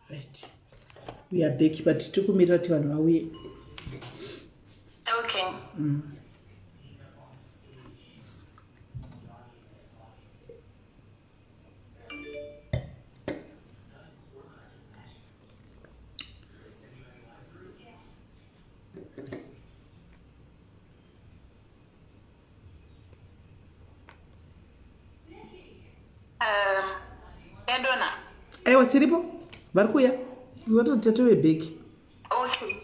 Right. We are back, but tukumirira kuti vanhu vauye. Okay. Edona. Aiwa, tiripo? Vari kuuya? Vatoti tatove back. Okay.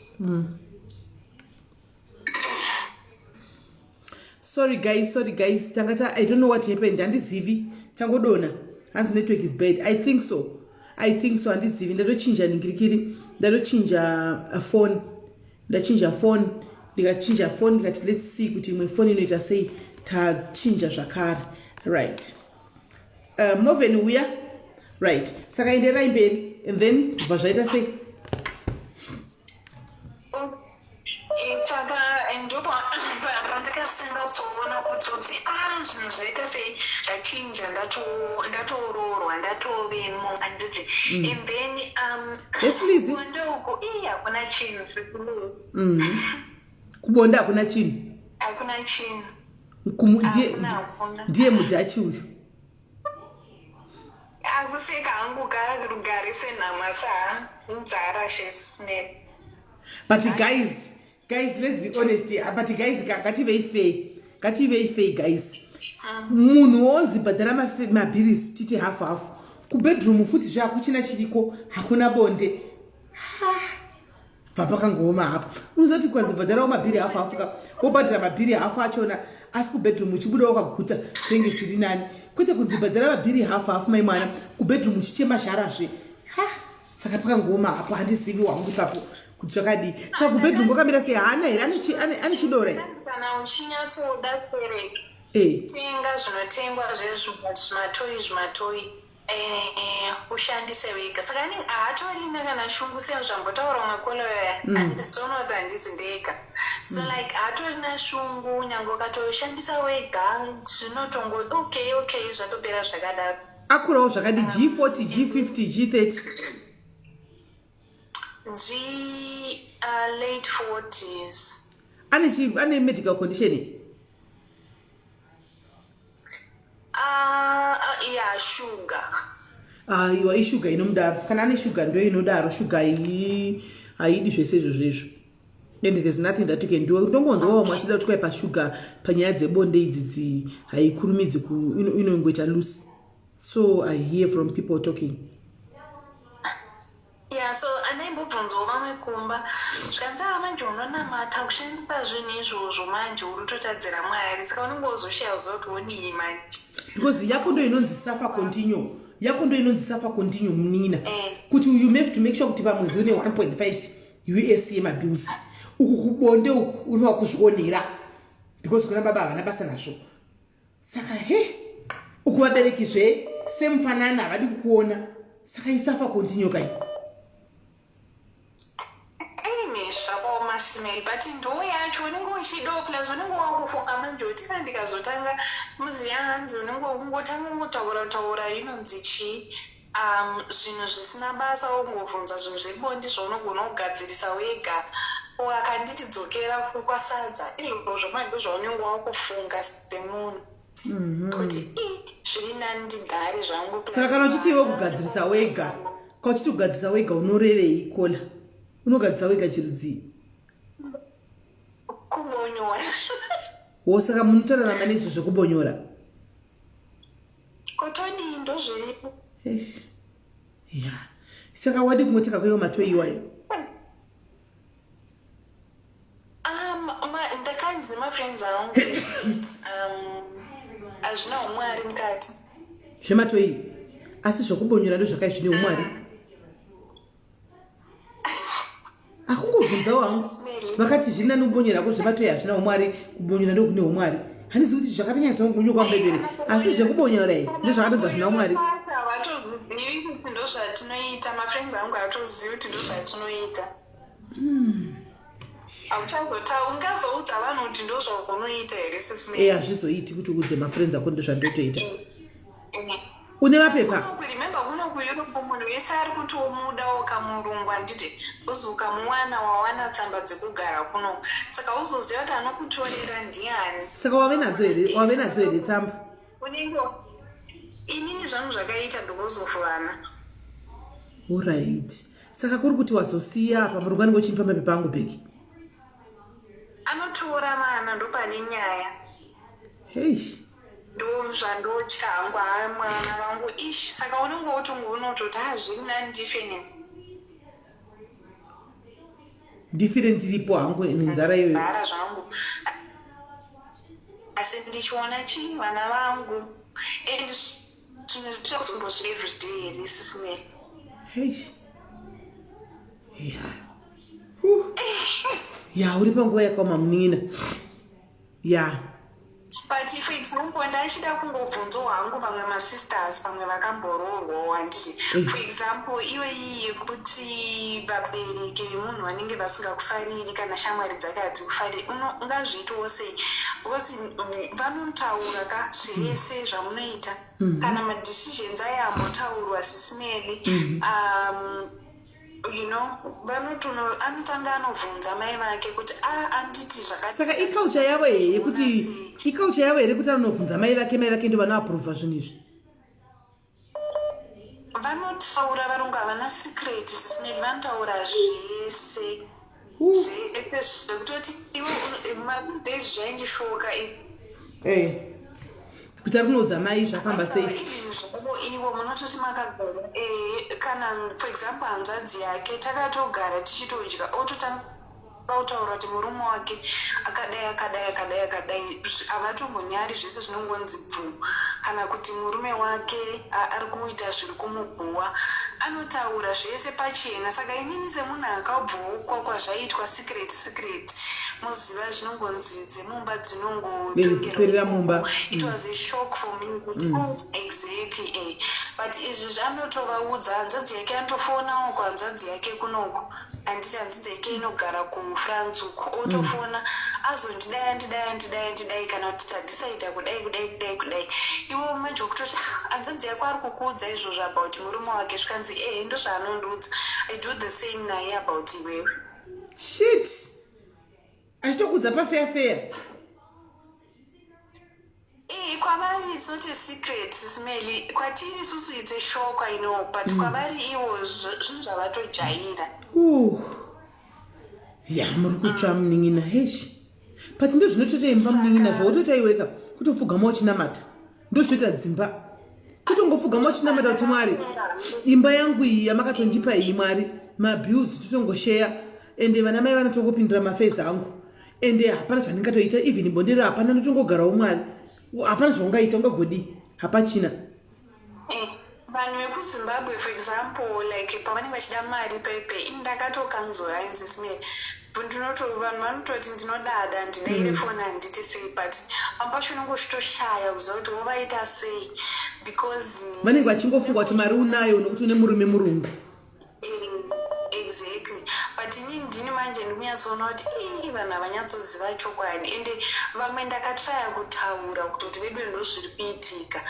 Sorry guys. Tangata, I don't know what happened. Handizivi. Tangodona. Hans network is bad. I think so. Handizivi. Ndadochinja ningirikiri. Ndadochinja phone. Ndachinja phone. Ndikati let's see kuti imwe phone inoita sei tachinja zvakare. Right. Moven uya. Right. Saka enderai mberi. And then vazvaita sei? Ndakasenga kutoona kuti zvinhu zvaita sei zvachinja ndatoroorwa ndatovemo handiti and then kubonda uko hakuna chinhu zvikuru kubonda hakuna chinhu ndiye mudhachi uyu akuseka hangu rugare senhama nzara Sis Melly. But guys, let's be honest. But guys, kativei fair, guys. Munhu onzi bhadhara mabhirisi titi half. Kubedroom futi zvakuchina chiriko hakuna bonde. Bva pakangooma hapo. Unozoti kwanzi bhadhara mabhiri half ka wobhadhara mabhiri half achona asi kubedroom uchibuda wakaguta zvenge zviri nani. Kwete kunzi bhadhara mabhiri half mai mwana kubedroom uchichema zvarazve. Saka pakangooma hapo handizivi wangu ipapo. Kuchakadi. Saka kubedroom kwakamira sei hana here ane chidore. Kana uchinyatsoda kereke. Tenga zvinotengwa zvematoi ushandise wega. Saka haatorina kana shungu sezvambotaura makolo aya. Andizoona kuti handisi ndega. So like haatorina shungu nyange ukatoshandisa wega zvinotongo okay zvatopera zvakadaro. Akurawo zvakadi G40, G50, G30. Late 40s. Ane medical condition? Yeah, sugar. Iwa ishuga inomudaro. Kana ane sugar ndo inodaro. Sugar haidi zvese izvozvo. And there's nothing that you can do. Ndongonzwa wamwe achida kuti kwai sugar panyaya dzebonde idzi haikurumidzi inongoita loose. So I hear from people talking. Yeah, so anaimbobvunzawo vamwe kumba zvikanzi manje unonamata kushandisa zvinhu izvozvo manje uri kutotadzira Mwari saka unenge wozoshaya kuti wodii manje because yako ndo inonzi suffer continue munina kuti you have to make sure kuti pamwedzi une 1.5 US yemabills uku kubonde uku uri wakuzvionera because kuna baba havana basa nazvo saka uku vabereki zve semufanana havadi kukuona saka isuffer continue kai Smell, but ndo yacho unenge uchidopla unenge wakufunga manje kuti ndikazotanga muzi yanzi unenge ungotanga kutaura inonzi chi zvinhu zvisina basa ungobvunza zvinhu zvebonde zvaunogona kugadzirisa wega akanditi dzokera kwasadza izvozvo manje zvaunenge wakufunga semunhu kuti zviri nani ndigare zvangu saka kana uchitiwo kugadzirisa wega kauchiti kugadzirisa wega unorevei kola unogadzirisa wega chirudzii kubonyora saka munotorarama nezvo zvekubonyora kotoni ndo zviripo saka wadi kungotenga kwaiwo matoi iwayo ndakanzi mafriends angu hazvina umwari mukati zvematoi asi zvekubonyora ndo zvakai zvine umwari akungobvunzawo hangu vakati zvina nokubonyera ko zvematoi hazvina umwari kubonyera ndo kune umwari handizi kuti zvakatanyatsa kungonyoka mubebere asi zvekubonyora ndo zvakatodza zvina umwari ndo zvatinoita mafriends angu hatozivi kuti ndo zvatinoita ungazoudza vanhu kuti ndo zvaunoita here Sis Melly hazvizoiti kuti udze mafriends ako ndo zvandotoita une mapepa remember kuno kueurope munhu wese ari kutomuda ukamurungu handiti uzokamwana wawana tsamba dzekugara kuno saka uzoziva kuti anokutorera ndiani. Saka wave nadzo here tsamba? Unenge inini zvangu zvakaita ndokuzofu vana. Alright. Saka kuri kuti wazosiya apa murungu anenge uchinipa mapepa angu bheki? Anotora mana ndopane nyaya. Hey. Ndozvandotya hangu mwana vangu ishi saka unenge utongounoutoti hazviri nani different iripo hangu nenzara iyoyo bara zvangu asi ndichiona chii vana vangu and zvinoita kuzombosvika everyday here Sis Melly. Hey. Ya uri panguva yakaoma munina ya but for example ndachida kungobvunzwa hangu vamwe masisters vamwe vakamboroorwawo handiti for example iwe iyi yekuti vabereki vemunhu vanenge vasingakufariri kana shamwari dzake hadzikufariri ungazviitawo sei because vanotaura ka zvese zvamunoita kana madecisions ayambotaurwa Sis Melly you know anotanga anovhunza mai vake kuti anditi zvakati saka iculture yavo here kuti anovhunza mai vake ndo vanoaprova zvinhu izvi vanotaura varungu havana secret Sis Melly vanotaura zvese zvekutoti days zvaindishoka kuti ari kunoudza mai zvafamba sei zvavo ivo munototi makagara kana for example hanzvadzi yake takatogara tichitodya ototanga kutaura kuti murume wake akadai havatombonyari zvese zvinongonzi bvu kana kuti murume wake ari kuita zviri kumubhuwa anotaura zvese pachena saka inini semunhu akabvuka kwazvaitwa secret muziva zvinongonzi dzemumba dzinongotongerwa mumba. It was a shock for me kuti exactly but izvi zvanotovaudza hanzvadzi yake anotofoonawo kuhanzvadzi yake kunoko handiti hanzvadzi yake inogara kufrance uko otofona azondidai kana kuti tadisaita kudai iwo majo kutoti hanzvadzi yako ari kukuudza izvozvo about murume wake zvikanzi ndo zvaanondiudza I do the same naye about iwewe shit achitokuudza pafeya kwavari it's not a secret Sis Melly kwatiri isusu it's a shock I know but kwavari iwo zvinhu zvavatojaira ya muri kutsva munin'ina heshi but ndo zvinototoimba munin'ina zvautotaiweka kutopfugama uchinamata ndo zvinoita dzimba kutongopfugama uchinamata kuti Mwari imba yangu iyi yamakatondipa iyi Mwari mabhiuzi totongosheya ende vana mai vanotongopindura mafezi angu ende hapana zvandingatoita even mbondero hapana ndotongogarawo Mwari hapana zvaungaita ungagodi hapachina vanhu vekuzimbabwe for example like pavanenge vachida mari pepe ndakatokanzora Sis Melly vanhu vanototi ndinodada ndidaire foni handiti sei but pampacho unongozvitoshaya kuziva kuti vovaita sei because vanenge vachingofunga kuti mari unayo nokuti une murume murungu exactly but inini ndini manje ndikunyatsoona kuti vanhu havanyatsoziva chokwadi ende vamwe ndakatraya kutaura kutoti vedu ndozviri kuitika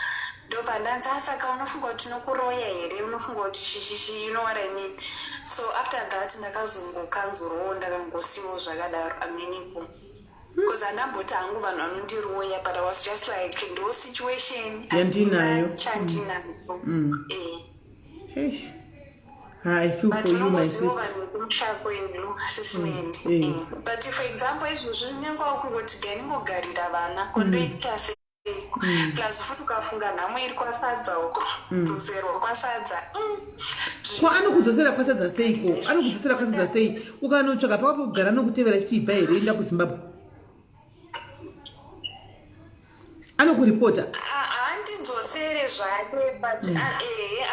ndopandanzi saka unofunga kuti nokuroya here unofunga kuti chichichi you know what I mean so after that ndakazongokanzurawo ndakangosimawo zvakadaro amenipo because handamboti hangu vanhu vanondiroya but I was just like ndo situation yandinayo chandinayo I feel for you my sister Sis Melly but for example izvozvo nyangawo kungoti ganingogarira vana kondoita sei plus futi ukafunga nhamo iri kwasadza uko kudzorerwa kwasadza ko anokudzosera kwasadza seiko anokudzosera kwasadza sei ukanotsvaga pakapo kugara nokutevera chichibva here enda kuZimbabwe anokuripota handidzosere zvake but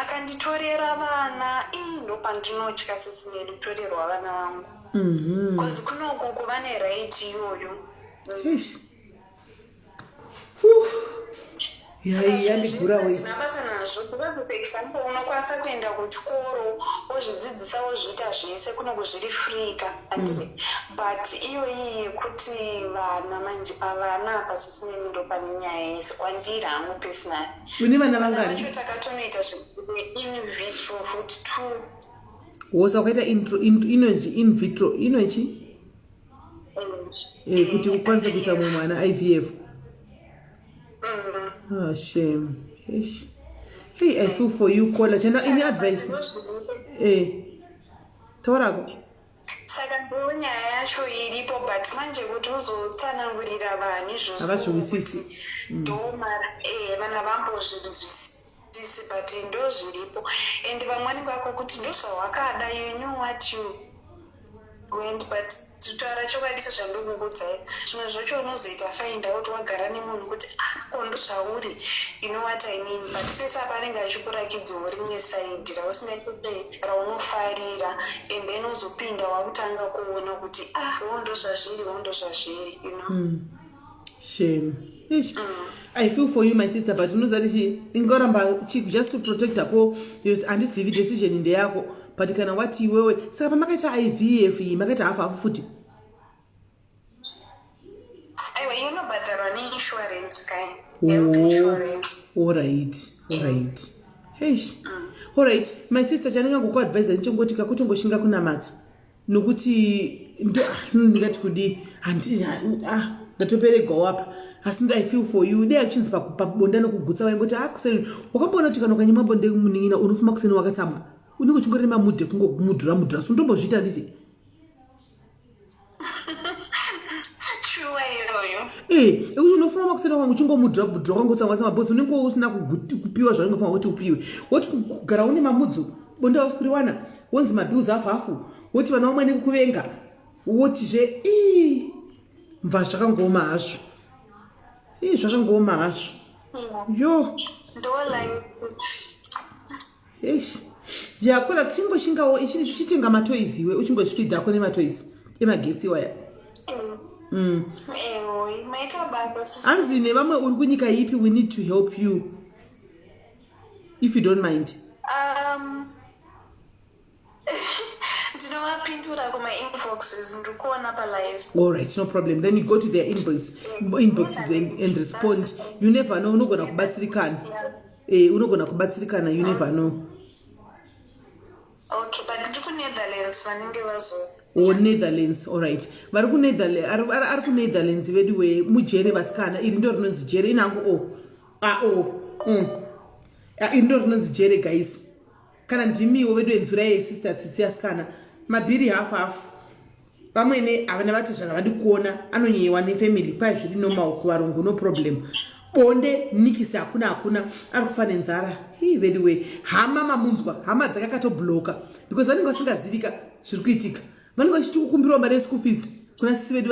akanditorera vana ndopandinotya Sis Melly kutorerwa vana vangu because kunoko vane right iyoyo yandigura we tinabasa nazvo because for example unokwanisa kuenda kuchikoro wozvidzidzisa wozviita zvese kunenge zviri free handiti but iyo iyi yekuti vana manje pavana pasisine ndo pane nyaya yese kwandiri hangu personal une vana vangani vacho takatonoita in vitro futi 2 wosa wakaita inonzi in vitro inoichi kuti ukwanise kuita mumwe mwana IVF. Oh, shame. Hey, I feel for you, Kola. Chana, any advice? Taurako. Saka nyaya yacho iripo but manje kuti uzotsanangurira vanhu izvozvo avazviwisisi ndomara vana vambozvinzwisisi but ndo zviripo and vamweni vako kuti ndozvawakada you know what you went but tutaura chokwadi sezvandokukudzai zvimwe zvacho unozoita find out wagara nemunhu kuti kondo zvauri you know what I mean but pese apa anenge achikurakidzawo rimwe side rausingaitopei raunofarira and then uzopinda wakutanga kuona kuti wondo zvazviri you know shame I feel for you my sister but unozati ingoramba just to protect ako handizivi decision ndeyako but kana wati iwewe saka pamakaita IVF iyi makaita hafu futi aiwa inobhadharwa neinsurance kind health insurance alright alright my sister chanengangokuadvisa ndichongoti kakutongoshinga kunamata nokuti ndingati kudi ndatoperegwawo apa asi I feel for you dei achinzi pabonda nokugutsa waingoti kuseni wakamboona kuti kana ukanyima bonde muningina unofuma kuseni wakatsamba unenge uchingori mamudhe kungomudhura so ndombozviita nditi ekuti unofuma kuseni wangu uchingomudhura wangotsamba samabhosi unenge usina kupiwa zvaunofana kuti upiwe woti kugara une mamudzo bonde ausikuriwana wonzi mabills hafu woti vana vamwe nekukuvenga wotizve mva zvakangoma hazvo zvakangoma hazvo yo yakura kuchingoshingawo ichitenga matoys iwe uchingozvifidhako nematoys emagetsi waya hanzi nevamwe uri kunyika ipi we need to help you if you don't mind ndinovapindura kuma-inboxes ndikuona palive alright no problem then you go to their inboxes and respond you never know unogona kubatsirikana you never know okay but ndi kuNetherlands vanenge vazo Netherlands alright vari ari kuNetherlands vedu we mujere vasikana iri ndo rinonzi jere inangu iri ndo rinonzi jere guys kana ndimiwo vedu enzura yesister tsitsi yasikana mabhiri hafu vamwene havana vati zvakavadi kuona anonyewa nefamily kwai zviri normal kuvarungu no problem bonde nikisi hakuna ari kufa nenzara vedu we hama mamunzwa hama dzakakatobloka because vanenge vasingazivika zviri kuitika vanenge vachiti kukumbirwa mari yeschool fees kuna sisi vedu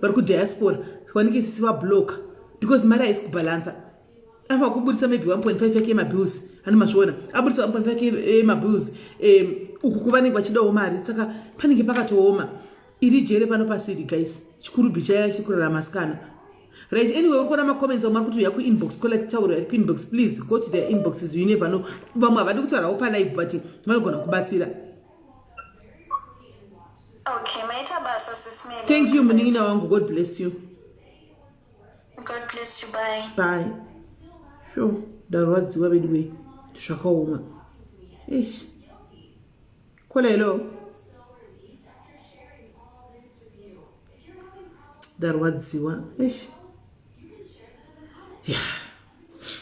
vari kudiaspora vanenge sisi vabloka because mari haisi kubalansa ava kubudisa maybe 1.5 yake emabills animazviona abudisa 1.5 yake emabills uku kuvanenge vachidawo mari saka panenge pakatooma iri jere pano pasiri guys chikuru bichaya chikurarama masikana right anyway uri kuona macomments amari kuti uya kuinbox kola titaura ari kuinbox please go to their inboxes you never know vamwe havadi kutaurawo palive but vanogona kubatsira okay maita basa Sis Melly thank you munin'ina wangu god bless you bye sure ndarwadziwa vedu we zvakaoma kola hello ndarwadziwa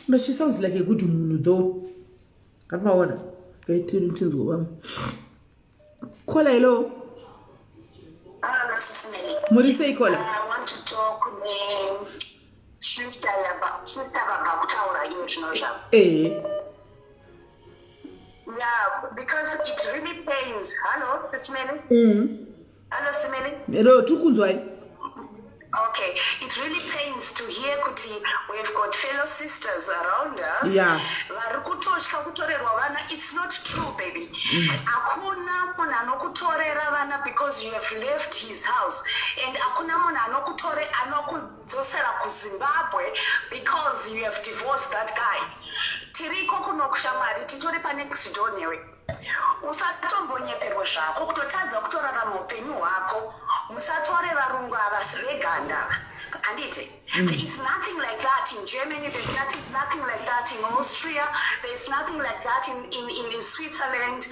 but she sounds like a good munhu though katimaona kaitinzwa vamwe kola hello muri sei kola I want to talk sister vakutaura iyo zvinozvavo yeah because it really pains hello Sis Melly hello Sis Melly hello tukunzwai okay it really pains to hear kuti we've got fellow sisters around us yeah vari kutosha kutorerwa vana it's not true baby hakuna munhu anokutorera vana because you have left his house, and akuna munhu anokudzosera kuZimbabwe because you have divorced that guy. Tiriko kuno kushamwari, titori panext door newe. Usatombonyeperwa zvako kutotadza kutorarama upenyu hwako. Musatore varungu ava seveganda. Anditi, there is nothing like that in Germany, there's nothing like that in Austria, there's nothing like that in Switzerland.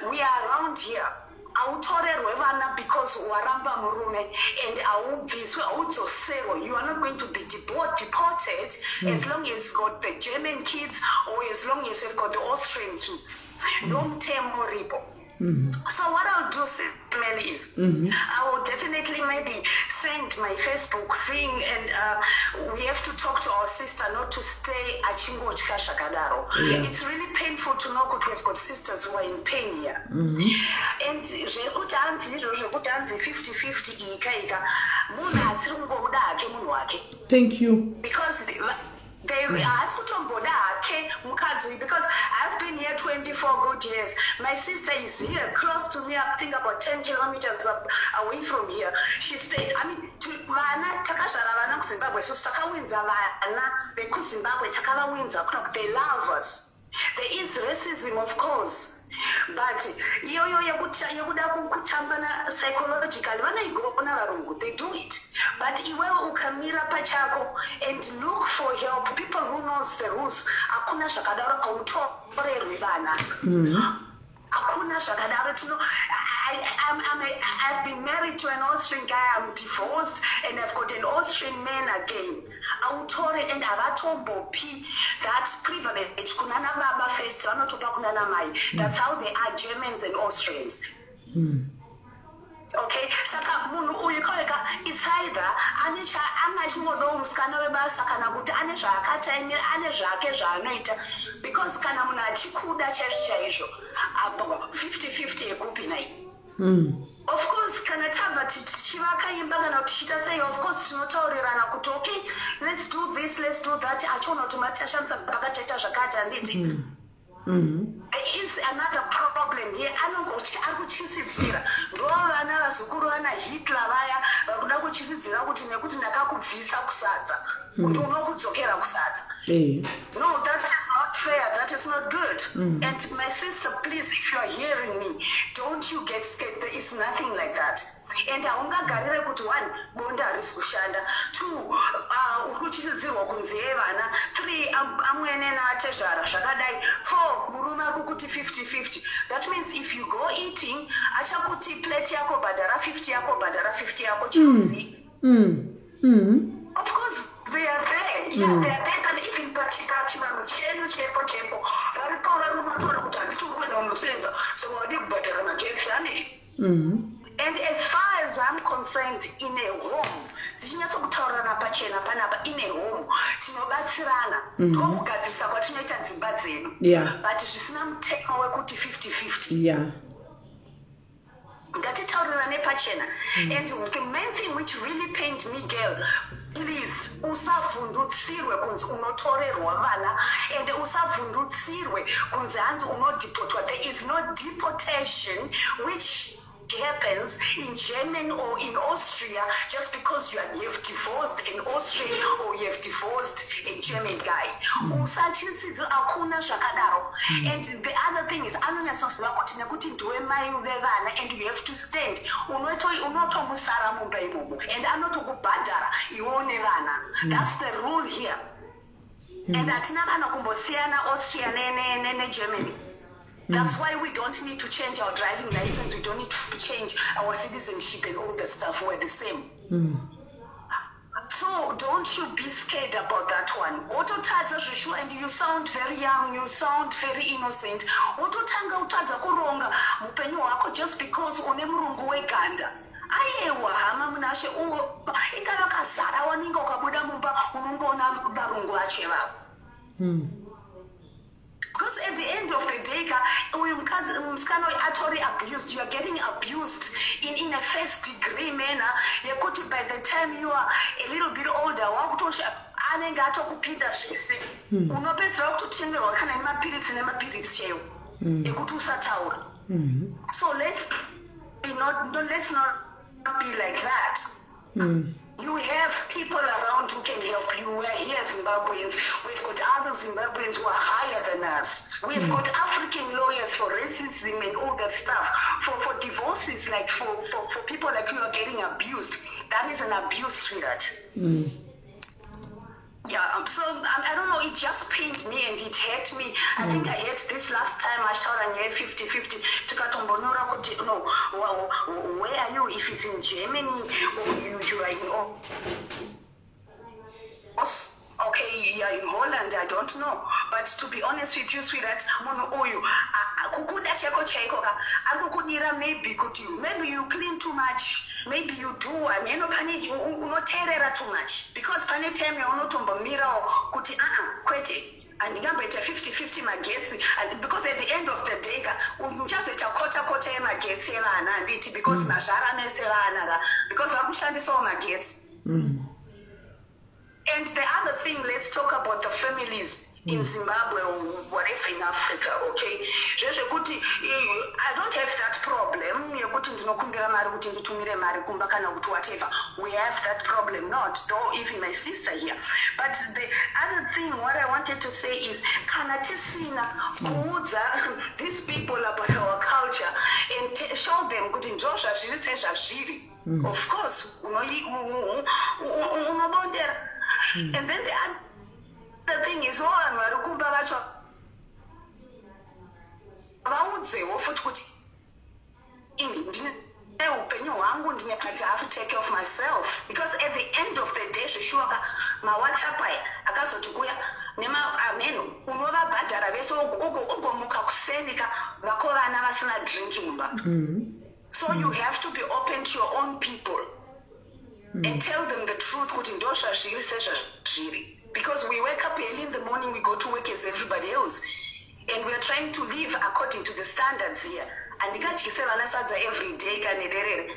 We are around here. Autorerwe vana because waramba murume and aubviswe audzosero. You are not going to be deported as long as you've got the German kids or as long as you've got the Austrian kids. Don't tell more people. So what I'll do, Sis Melly, is I will definitely maybe send my Facebook thing, and we have to talk to our sister not to stay at Chingochka Shakadaro. It's really painful to know that we've got sisters who are in pain here. And 50-50 thank you. Because they ask because I've been here 24 good years. My sister is here close to me, I think about 10 kilometers away from here. She stayed, I mean, they love us. There is racism, of course. But psychologically, they do it. But ukamira pachako and look for help. People who knows the rules. Akuna shakadara kautorerwe bana. Akuna shakadara. I've been married to an Austrian guy. I'm divorced, and I've got an Austrian man again. Autore and avatombo p. That's privilege. Kunana baba first. That's how they are, Germans and Austrians. Okay, saka munhu uyu koleka it's either anecha anachimodo musikana webasa kana kuti ane zvaakataimira ane zvake zvaanoita, because kana munhu achikuda chaizvo 50-50 ekupi nai. Of course kana tabva tichivaka imba kana kuti tichita sei, of course tinotaurirana kuti okay, let's do this, let's do that. Achiona kuti matashandisa pakataita zvakati handiti. There is another problem here. Anongoti akuchisidzira ndovana vazukuru vana Hitler vaya vakuda kuchisidzira kuti nekuti ndakakubvisa kusadza kuti unokudzokera kusadza. No, that is not fair. That is not good. And my sister, please, if you are hearing me, don't you get scared. There is nothing like that. And aungagarire kuti 1 bonda harisi kushanda, 2 ukuchisidzirwa kunzi evana, 3 amwene naatezvara zvakadai, 4 murume akukuti 50-50. That means if you go eating, achakuti plate yako bhadhara 50 yako bhadhara 50 yako chinzi. Of course they are there. Yeah, they are there. And even pachikati mamuchenu chepo varipo varumatora kuti handitukwenda unosenza so wadi kubhadhara magetsi ane. And as far as I'm concerned, in a home, tichinyatsotaurana pachena panapa, in a home tinobatsirana ndokugadzirisa kwatinoita dzimba dzedu, but zvisina mutemo wekuti 50-50. Ngatitaurirane pachena. And the main thing which really pained me, girl, please usavhundutsirwe kunzi unotorerwa vana, and usavhundutsirwe kunzi hanzi unodipotwa. There is no deportation which happens in Germany or in Austria just because you have divorced an Austrian or you have divorced a German guy. Usachisidzo akuna zvakadaro. And the other thing is anonyatsoziva kuti nekuti ndiwe mai vevana and you have to stand. Unotomusara mumba imomo and anotokubhadhara ione vana. That's the rule here. And atina kana kumbosiyana Austria ne Germany. That's why we don't need to change our driving license. We don't need to change our citizenship and all the stuff. We're the same. So don't you be scared about that one. Ototadza zvishwa, and you sound very young, you sound very innocent. Ototanga utadza kuronga mupenyu wako just because une murungu weganda. Ayewa hama munashe ingava kazara waninga ukabuda mumba unongoona varungu vacho ivavo. Because at the end of the day, abused. You are getting abused in a first degree manner. By the time you are a little bit older, so let's let's not be like that. You have people around who can help you. We're here Zimbabweans. We've got other Zimbabweans who are higher than us. We've got African lawyers for racism and all that stuff. For divorces, like for people like you are getting abused. That is an abuse, sweetheart. Yeah, so I don't know, it just pained me and it hurt me. I think I hurt this last time I started on 50-50. No, where are you? If it's in Germany or you are in okay, you are in Holland, I don't know. But to be honest with you, sweetheart, maybe you clean too much. Maybe you do. I mean, you not too much. Because by the time you're not on the mirror, and you got 50-50 magets, and because at the end of the day, just a quarter magets because because I'm so magets. And the other thing, let's talk about the families in Zimbabwe or whatever in Africa, okay? I don't have that problem. Whatever. We have that problem, not though even my sister here. But the other thing, what I wanted to say is, these people about our culture and show them good in Joshua. Of course, and then the other thing is, I have to take care of myself because at the end of the day, my WhatsApp so you have to be open to your own people. And tell them the truth. Because we wake up early in the morning, we go to work as everybody else. And we are trying to live according to the standards here. And every day,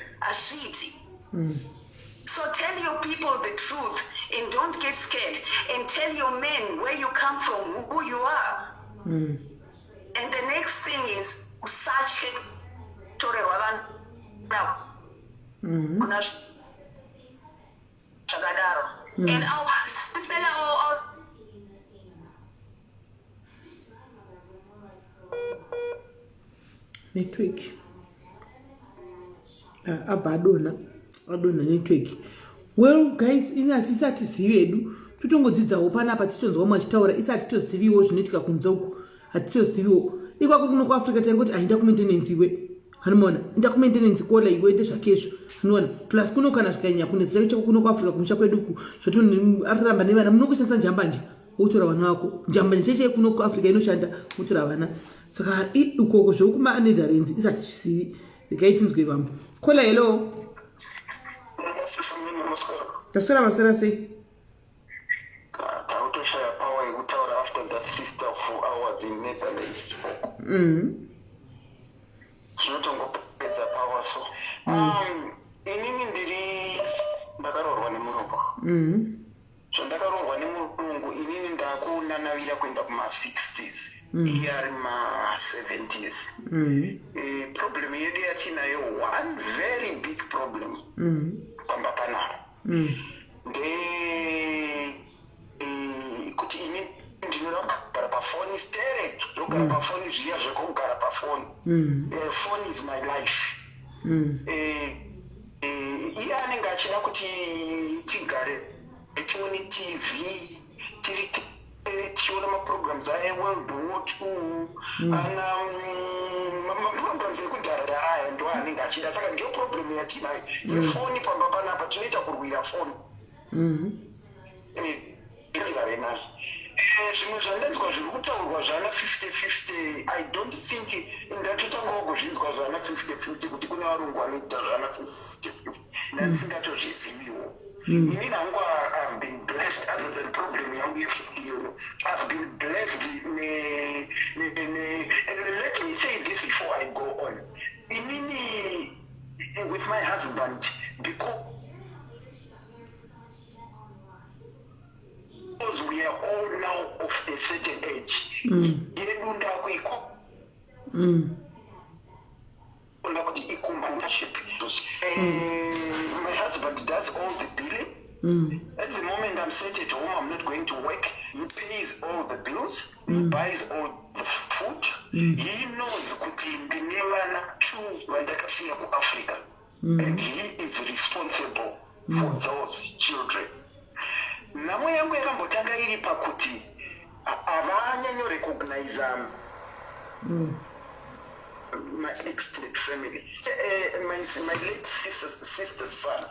so tell your people the truth and don't get scared. And tell your men where you come from, who you are. And the next thing is, search now. And our network abadona network. Well guys, isati zivedu tutongodzidzawo panapa titonzwa machitaura isati toziviwo zvinoitika kunze uku hatitoziviwo ikwako kuno kuafrica taingoti ainda kumaintenance iwe hanomona inda kumaintenance kola iwe ende zvakezvo hanomona plus kuno kana zvikanyanya kuneziva chako kuno kuafrica kumusha kwedu ku zvotoaramba nevana munongoshandisa njambanja wotora vana vako njambanja cheche kuno kuafrica inoshanda wotora vana saka ikoko zvokumanetherlands isati zvisivi rikaitinzwe vambo kola. Hello, taswera maswera sei? Share power after that sister for hours in Netherlands. Zvinotongopedza power so. Inini ndiri ndakarorwa nemurungu. Zvandakaroorwa nemurungu inini ndakunanavira kuenda kuma60s. Iye ari ma70s. Problem yedu yatinayo, one very big problem. Pamba panapa. Kuti ini ndinoda kugara pafoni sterect, ndogara pafoni zviya zvekugara pafoni. Phone is my life. Iye anenge achida kuti tigare tione TV, tichiona maprograms aeworld war 2 ana maprograms ekudhara aya ndo anenge achida. Saka ndiyo problem yatinayo yefoni pamba panapa, tinoita kurwira foni. Zvimwe zvandanzwa zviri kutaurwa zvana 50-50, I don't think ndatotanga kuzvinzwa zvana 50-50 kuti kune varungu vanoita zvana 50-50 ndandisingatozviziviwo. Inini nangu I've been blessed other than problem yangu yefikiyo. I've been blessed and let me say this before I go on. Inini with my husband, because we are all now of a certain age. My husband does all the billing. At the moment I'm sat at home, I'm not going to work. He pays all the bills, he buys all the food. He knows kuti ndine vana 2 vandakasiya kuAfrica. And he is responsible for those children. Nhamo yangu yakambotanga iri pakuti havanyanyo recognize my extended family. My late sister's son.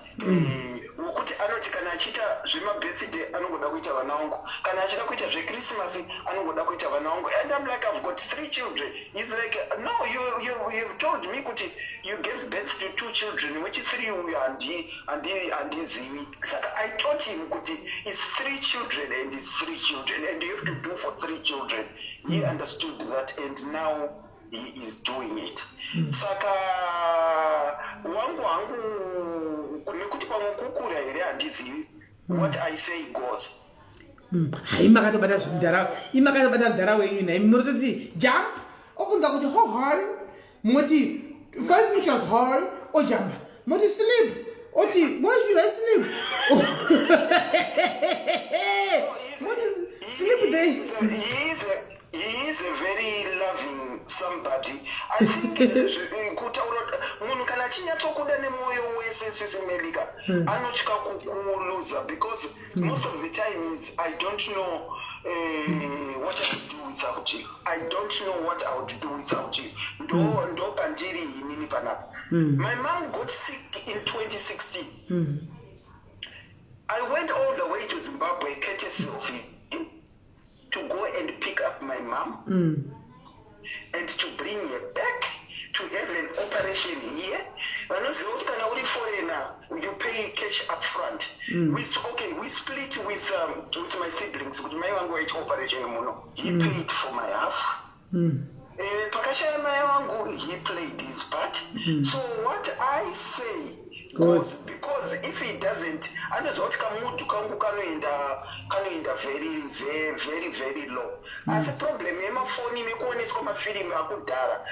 Ukuti anoti kana achita zvema birthday anongoda kuita vana vangu. Kana achida kuita zveChristmas anongoda kuita vana vangu. And I'm like, I've got 3 children. He's like, no, you've told me kuti you gave birth to 2 children, which 3 you and Zivi. So I told him kuti it's 3 children and it's 3 children and you have to do for 3 children. He understood that and now he is doing it. Saka wangu nekuti pamukukura here handizivi. What I say goes. Hai makatobata zvimudhara. Imakatobata mudhara wenyu nai munototi jump okunza kuti ho hard. Moti 5 meters hard or jump. Moti sleep. Oti why should I sleep? Moti sleep there. He is a very loving somebody. I think munhu kana achinyatsokuda nemoyo wese Sis Melly anotya kukuluza because most of the times I don't know what I would do without you. I don't know what I would do without you. Ndo pandiri inini panapa. My mom got sick in 2016. I went all the way to Zimbabwe, courtesy of him, to go and pick up my mom and to bring her back to have an operation here. You pay cash up front. We split with my siblings. With my one weight operation, he paid for my half. He played his part. So what I say goes, because if he doesn't, very, very, very low. As a problem, my phone is come film akudara.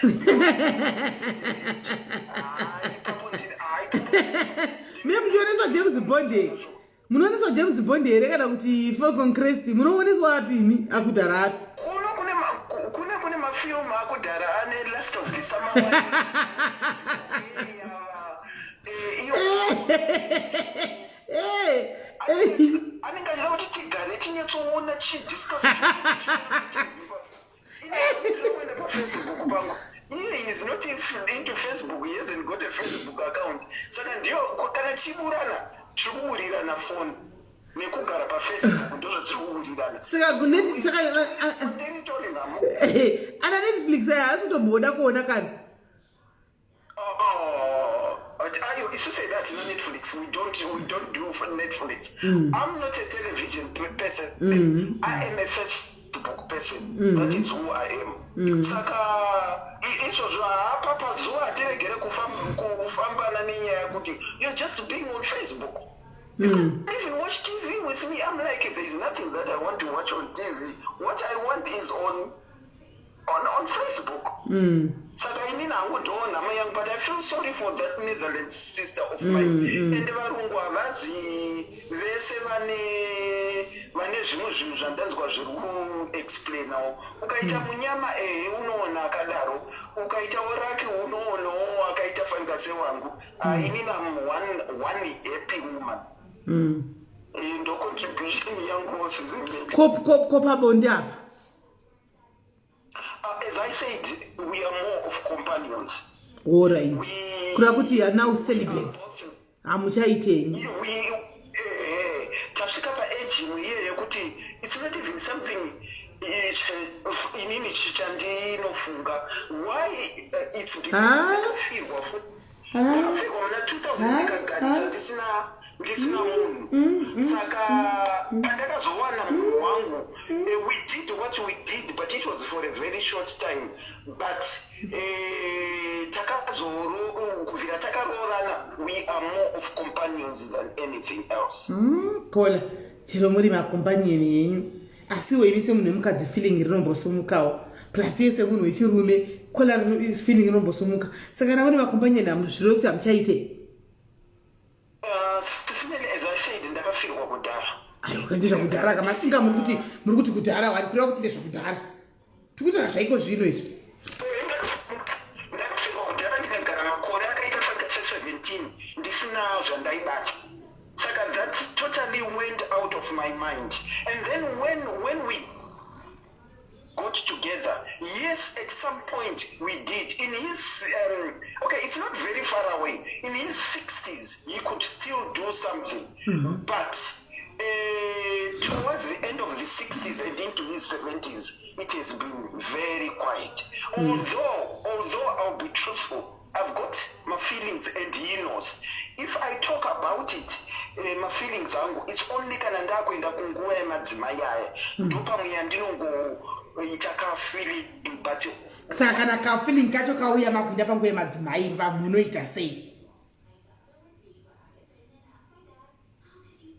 Maybe you want to James Bond. Munoneswa James Bond here kana kuti Falcon Crest munoneswa wapi mi akudara kune mafilm akudara ane Last of the Summer. Anenga kuti tigare tinyatsoona chidiscuss he is not into Facebook. He hasn't got a Facebook account. Saka ndio kana chiburana chikuburirana phone nekugara paFacebook ndo zvachikuburirana. Saka kunet saka ana Netflix asitomboda kuona kana. Ayo, if you say that in Netflix, we don't do for Netflix. I'm not a television person. I am a Facebook person. That is who I am. Saka icho papa zuwa teregere kufamba na ninya kuti you're just being on Facebook. You can even watch TV with me. I'm like, there is nothing that I want to watch on TV. What I want is on Facebook. But I feel sorry for that Netherlands sister of mine. And varungu avazi vese vane zvinhu zvandanzwa zviri explain now. Ukaita munyama unoona akadaro, ukaita waraki unoonawo akaita fangaze wangu. Inini I'm one happy woman. Ndo contribution yangu sizimeli. Kopa bonde apa. As I said, we are more of companions. All right. Kurakuti are now celibates. Amuchaiteni. Tashika pa age muye kuti it's not even something inini chichandi nofunga. Why it's because I feel na 2000 kagari ndisina munhu. Saka pandakazowana munhu wangu we did what we did, but it was for a very short time. But kuvira takarorana, we are more of companions than anything else. Kola chero muri makompanion yenyu asi wewe semunhu wemukadzi feeling rinombosumukawo plus yese munhu wechirume kola feeling rinombosumuka saka navone makombanyana zviro kuti hamuchaite As I said, ndakafirwa kudhara. aiwa kandizva kudhara kamasinga muri kuti kudhara wari kureva kuti ndezvekudhara tikutaura zvaiko zvino izvi Ndakafirwa kudhara ndikagara makore akaita saka 17 ndisina zvandaibata. Saka that totally went out of my mind. And then when we got together, yes, at some point we did. In his, okay, it's not very far away. In his 60s, he could still do something. But towards the end of the 60s and into his 70s, it has been very quiet. Although I'll be truthful, I've got my feelings and he knows. If I talk about it, my feelings angu, it's only kana ndakuenda kunguva yemadzimai aya. Ndopamwe yandinongoita kafeeling but saka kana kafeeling kacho kauya makuenda panguva yemadzimai munoita sei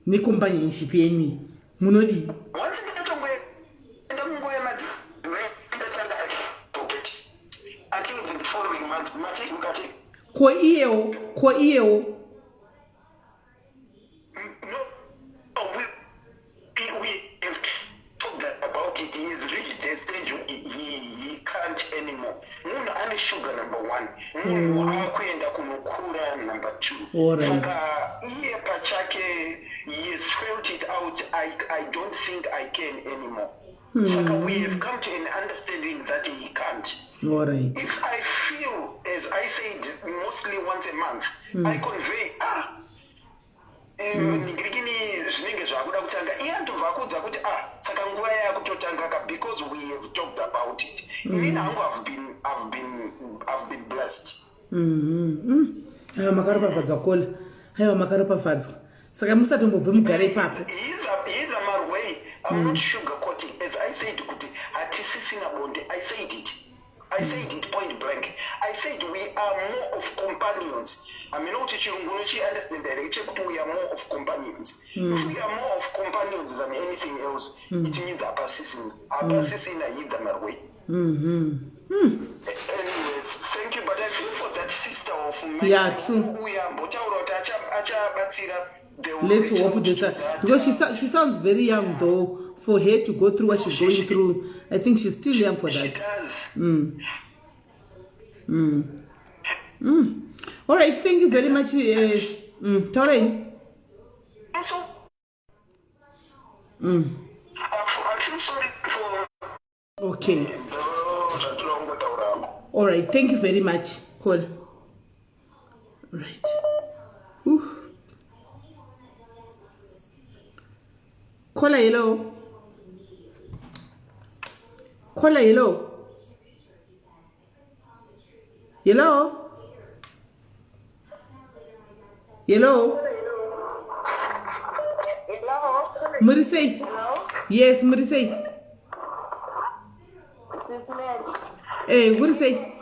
nekompanionship yenyu munodi once ndatongoenda kunguva yemadzimai ndatanga forget until the following month mati mukati ko iyewo we have talked about it. He is reached a stage he can't anymore. Munhu ane sugar number 1. Munhu akuenda kunokura number 2. Alright. Saka iye pachake he has felt it out. I don't think I can anymore. Saka we have come to an understanding that he can't. Alright. If I feel, as I said, mostly once a month, I convey, ningirikini zvinenge zvakuda kutanga iye ndobva kudza kuti saka nguva yakutotanga because we have talked about it. Inini hangu I've been blessed. Aiwa makaropafadza kola aiwa makaropafadza saka musatombobve mugare ipapo He is a my way. I'm not sugarcoating. As I said kuti hatisisina bonde. I said it point blank. I said we are more of companions. I mean, not to understand that we are more of companions. If we are more of companions than anything else, it means our persisting either my way. Anyway, thank you. But I feel for that sister of mine. Yeah, true. Let's hope this because she sounds very young though for her to go through what she's going through. I think she's still young for that. She does. All right, thank you very much, Torin. I feel sorry for. Okay. All right, thank you very much. Cool. All right. Caller, hello. Caller, hello. Hello. Hello. Hello. Murisei. Hello. Yes, Murisei. Sis Melly. Hey, Murisei.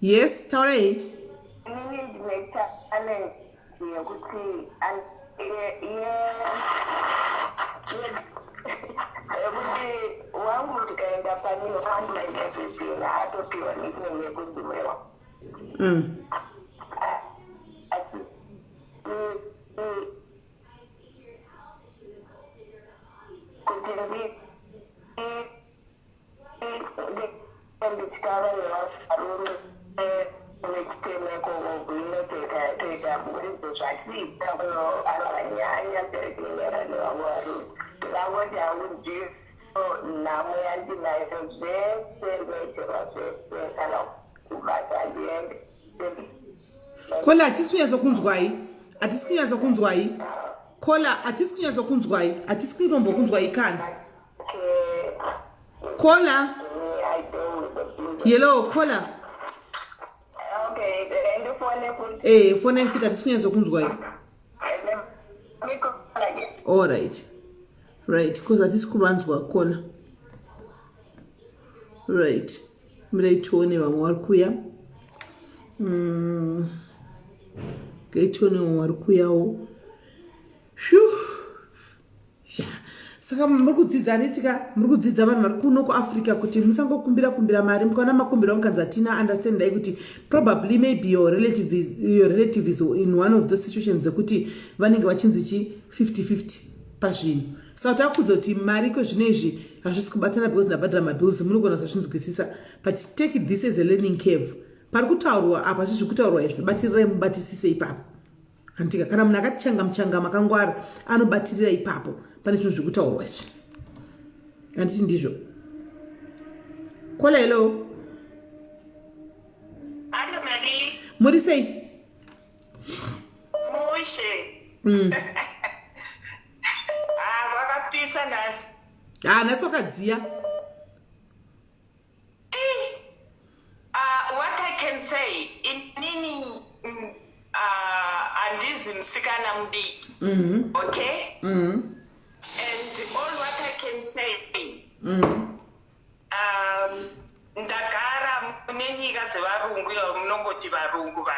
Yes, Torin. Kola atisikunyazokunzwai Kola atisikunyazokunzwai atisikunyazokunzwai kana Kola Hello Kola phone ifika atisikunyazokunzwai All right because atisikunzwa Kola right muraitione vamwe vari kuya gaitione vamwe vari kuyawo saka muri kudzidza anetika muri kudzidza vanhu vari kuno kuafrica kuti musangokumbira mari mukaona makumbiro mukanzi hatina understandai kuti probably maybe your relative is in one of those situations dzekuti vanenge vachinzi chi 50-50 pazvinhu saka takudza kuti mari kwezvino izvi hazvisi kubatana because ndabhadhara mabills munogona sazvinzwisisa but take this as a learning curve pari kutaurwa apa zvizvi kutaurwa izvi batirirai mubatisise ipapo antika kana munhu akatichanga muchanga makangwara anobatirira ipapo pane zvinhu zvekutaurwa izvi handiti ndizvo kola hello muri sei nhasi wakadziya what I can say inini andizi musikana mudiki okay and all what I can say ndagara mune nyika dzevarungu munongoti varungu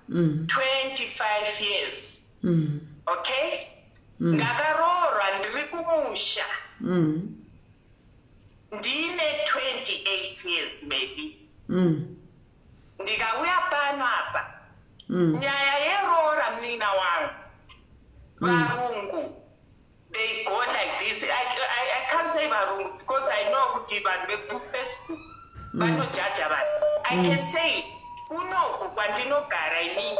25 years okay ndakaroorwa ndiri kumusha ndine 28 years maybe ndikauya pano apa nyaya yeroora munina wangu varungu they go like this. I can't say varungu because I know kuti vanhu vekufacebook vanojaja vanhu. I can say kunoku kwandinogara inini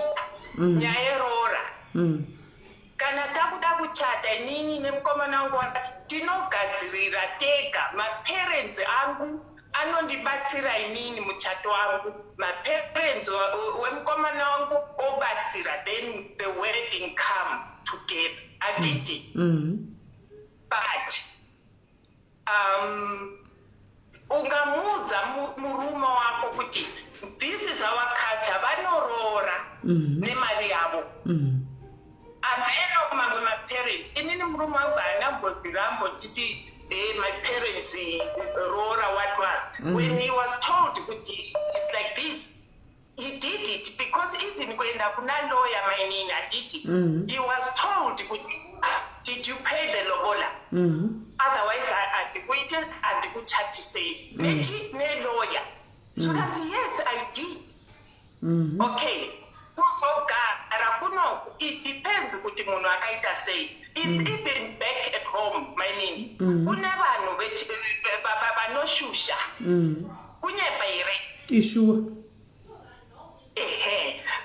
nyaya yeroora kana takuda kuchata inini nemukomana wangu tinogadzirira tega. Maparents angu anondibatsira inini muchato wangu. Maparents wemukomana wangu obatsira, then the wedding come together. Aditi. But ungamudza murume wako kuti this is our culture, vanoroora nemari yavo. Amaenda kumamwe maparents, inini murume wangu haanambobvirambo titi my parents roora what. When he was told kuti it's like this, he did it because even kuenda kuna lawyer mainini aditi, he was told kuti did you pay the lobola? Otherwise andikuchatisei neti ne lawyer. So that's yes, I did. Okay. Kuzogara kunoku it depends kuti munhu akaita sei. It's even back at home mainini kune vanhu vanoshusha kunyepa ire ishuwa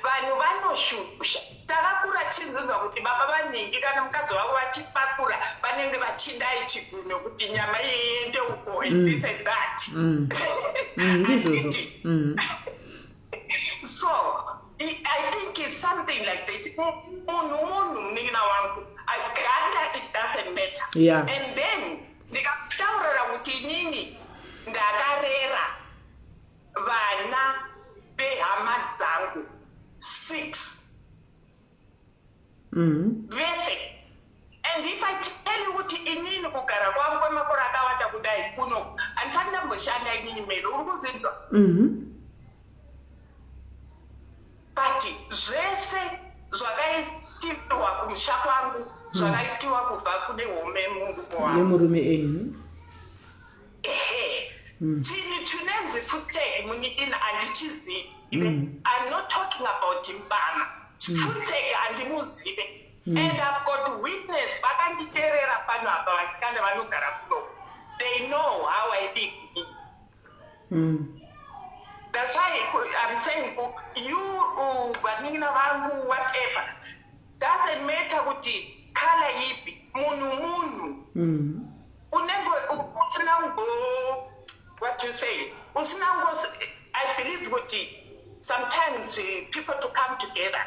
vanhu vanoshusha. Takakura chinzizwa kuti baba vaningi kana mukadzi wavo vachipakura vanenge vachidai chiguno kuti nyama iende uko and this and that. So I think it's something like that. Munhu munina wangu aganda, it doesn't matter. Yeah. And then ndikataurira kuti nini ndakarera vana behama dzangu 6 vese. And if I tell you kuti inini kugara kwangu kwemakore akawanda kudai kuno handisati ndamboshanda inini mheri, uri kuzinzwa? But zvese zvakaitiwa kumusha kwangu zvakaitiwa kubva kune home yemurume chinhu chinenzi futeki munyikini handichizivi. I'm not talking about mbama. Futeki handimuzive. And I've got witness vakanditerera pano apa vasikana vanogara kuno. They know how I live. That's why I'm saying you vanina vangu whatever doesn't matter kuti kala ipi munhu unenge usina ngo what you say usina ngo. I believe kuti sometimes people to come together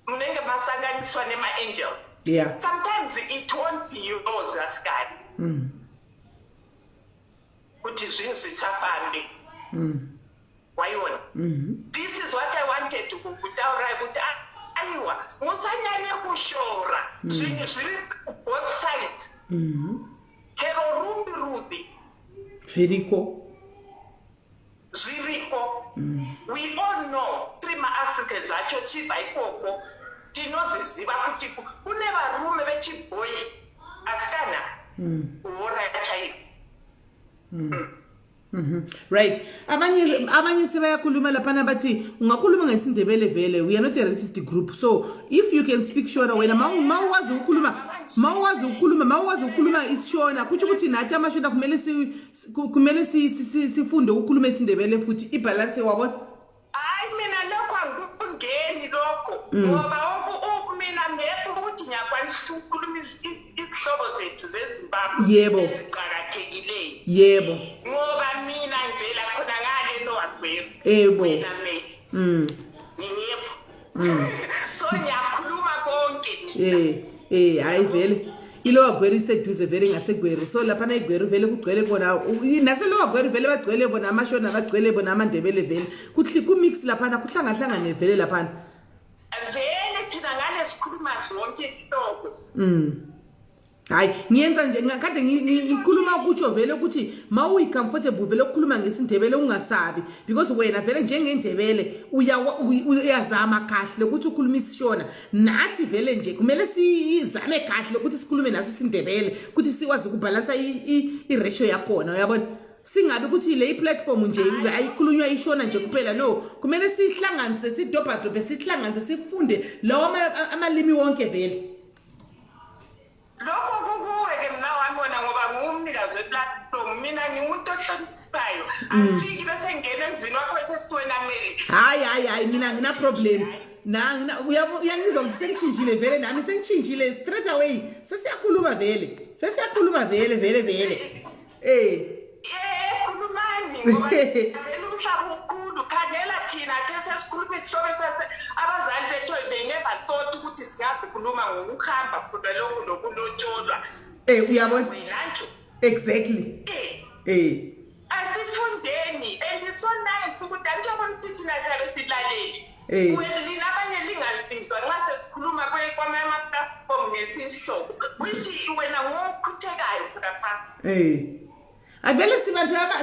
munenge masanganiswa nema angels. Yeah. Sometimes it won't be yours askari kuti zvinhu zvisafambe. This is what I wanted to kutaura kuti aiwa musanyanye kushora zvinhu zviri both sides. Chero rumbi zviriko zviriko. We all know three ma-Africans acho chibva ikoko tinoziziva kuti kune varume vechibhoyi asikana kuona chaivo. Right. Abanye sebayakhuluma laphana bathi ungakhuluma ngesindebele vele. We are not a racist group. So if you can speak Shona wena mawuwazi ukukhuluma isishona kuthi ukuthi nathi amashona kumele sifunde ukukhuluma isindebele futhi ibalance wabona. Hayi mina lokho angikungeni lokho ngoba mina ngeke ukuthi ngiyakwanisa ukukhuluma izihlobo zethu zeZimbabwe eziqhakathekileyo. Yebo. Ngoba mina ngivela khona ngale lo wagwebo. Yebo. Yebo. So ngiyakhuluma konke. Hayi vele. Ilo wagwero iseduze vele ngasegwero. So laphana igwero vele kugcwele bona naselo wagwero vele bagcwele bona amashona bagcwele bona amandebele vele. Kuthi ku mix laphana kuhlangane vele laphana. Vele thina ngale sikhuluma zonke ihloko. Hayi ngiyenza nje ngakade ngikhuluma ukutsho vele ukuthi mawuyi comfortable vele ukukhuluma ngesindebele ungasabi because wena vele njengendebele uyazama kahle ukuthi ukhuluma isishona nathi vele nje kumele sizame kahle ukuthi sikhulume naso isindebele ukuthi sikwazi ukubalansa i-ratio yakhona uyabona singabi ukuthi le platform nje ayikhulunywa ishona nje kuphela no kumele sihlanganise sidobhadobhe sihlanganise sifunde lawo amalimi wonke vele. Lokho kukuwe-ke mna wami wona ngoba ngumnikazi weplatform mina ngimuntu ohloniphayo angifiki bese ngena emzini wakho esesiwena Melly. Hayi mina ngina problem uyangizwa ukuthi sengitshintshile vele nami sengitshintshile straight away sesiyakhuluma vele khulumani ngoba vele umhlaba ukhulu khangela thina sesikhuluma isihlobo abazali bethu they-never thought ukuthi singakhuluma ngokuhamba khona lokhu nokulotsholwa. Uyabona exactly. Asifundeni and it's so nice ukuthi anjengobona ukuthi thina siyabe silaleli lina abanye lingazizwa nxa sesikhuluma kwamanye ama-platform ngesihlobo which wena ngokhuthekayo lapha. Avele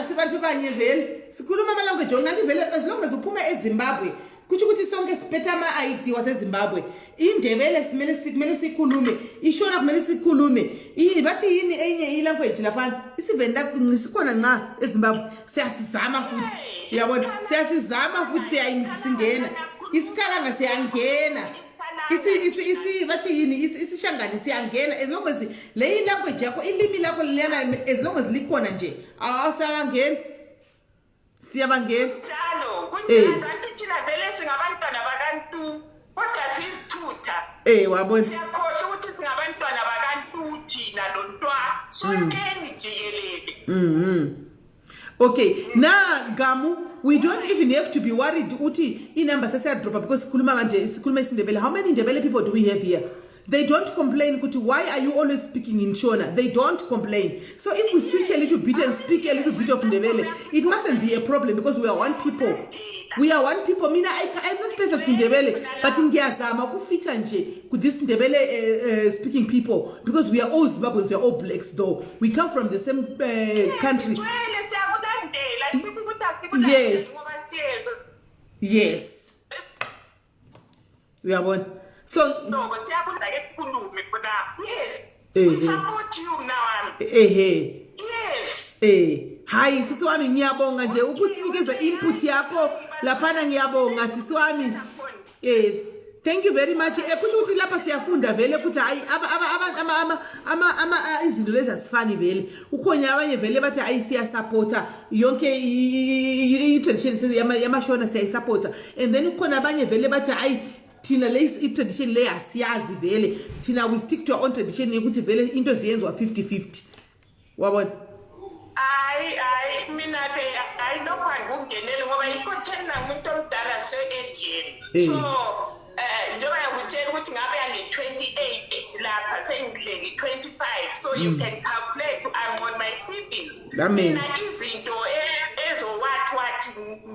sibantu banye vele sikhuluma ama-language ongathi vele as long as uphuma eZimbabwe kuthi ukuthi sonke siphethe ama-ID waseZimbabwe indebele kumele sikhulume ishona kumele sikhulume bathi yini enye i-language laphana isivenda sikhona nqa eZimbabwe siyasizama futhi uyabona siyasizama futhi singena isikhalanga siyangena bathi yini isishangane siyangena as long as le language yakho ilimi lakho liyana as long as likhona nje siyabangena njalo kunjalo kanti thina vele singabantwana bakantu kodwa sizithutha wabona siyakhohlwa ukuthi singabantwana bakantu thina lo ntwa sonkeni jikelele. Okay, now Gamu, we don't even have to be worried uti inamba sesiyadropa because sikhuluma isindebele. How many Ndebele people do we have here? They don't complain kuti why are you always speaking in Shona? They don't complain. So if we switch a little bit and speak a little bit of Ndebele, it mustn't be a problem because we are one people. Mina I'm not perfect in Ndebele, but ngiyazama ukufita nje with this Ndebele speaking people because we are all Zimbabweans, we are all blacks though. We come from the same country. Yes. We are one. So no, but yes. We support you now. Yes. Hayi sisi wami ngiyabonga nje ukusinikeza input yakho laphana ngiyabonga sisi wami. Thank you very much. Kusho ukuthi lapha siyafunda vele ukuthi hayi izinto lezi asifani vele. Ukhona abanye vele bathi hayi siya supporta yonke i-tradition yamashona siya supporta. And then ukhona abanye vele bathi hayi thina le i-tradition le asiyazi vele. Thina we stick to our own tradition ukuthi vele into ziyenzwa 50-50. Wabona? Mina ke ayilokho angikungenele ngoba i-content ngumuntu omdala so-agent. So njengoba yakutshela ukuthi ngabe yange-28 lapha sengidleki 25 so you can calculate I'm on my 50s. Mina izinto ezowathi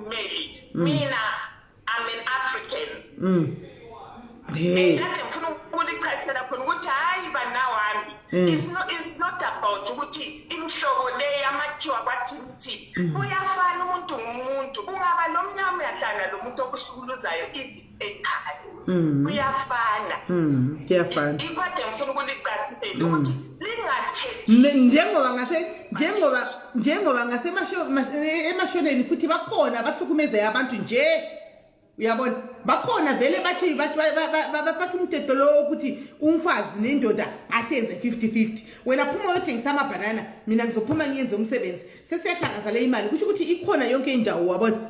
Melly mina I'm an African. Kade ngifuna ukulichasela khona ukuthi hayi banawami it's not about ukuthi imhlobo le yamakhiwa kwathi uyafana umuntu ngumuntu hlangana lo muntu okuhlukuluzayo ekhaya kuyafana ikwade ngifuna ukulicasisela ukuthi lingathethi njengoba emashoneni futhi bakhona abahlukumeza abantu nje uyabona bakhona vele bathi bafaka umthetho lo ukuthi umfazi nendoda asenze 50-50 wena phuma uyothengisa amabhanana mina ngizophuma ngiyenze umsebenzi sesiyahlangana le imali kusho ukuthi ikhona yonke indawo wabona.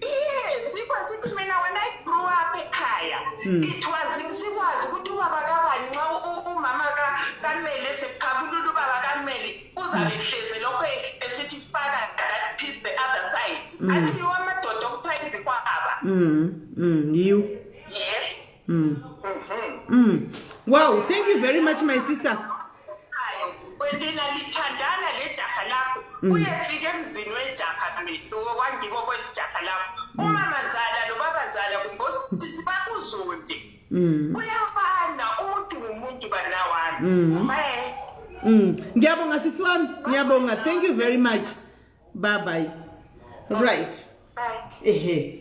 Yes, because it when I grew up ekhaya it was sikwazi ukuthi ubaba kabani nxa umama kaMeli sephakululo ubaba kaMeli uzabe hleze lokho esithi sifaka that piece the other side athi wamadoda okuthiwa izikwaba you yes wow, thank you very much my sister. Wendina lithandana lejaha lakho uyefika emzini wejaha wangibo kwejaha lakho umamazala lo babazala kumbosisi bakuzonde uyafana umuntu ngumuntu banawami ngiyabonga sisi wami ngiyabonga, thank you very much, bye bye. Right,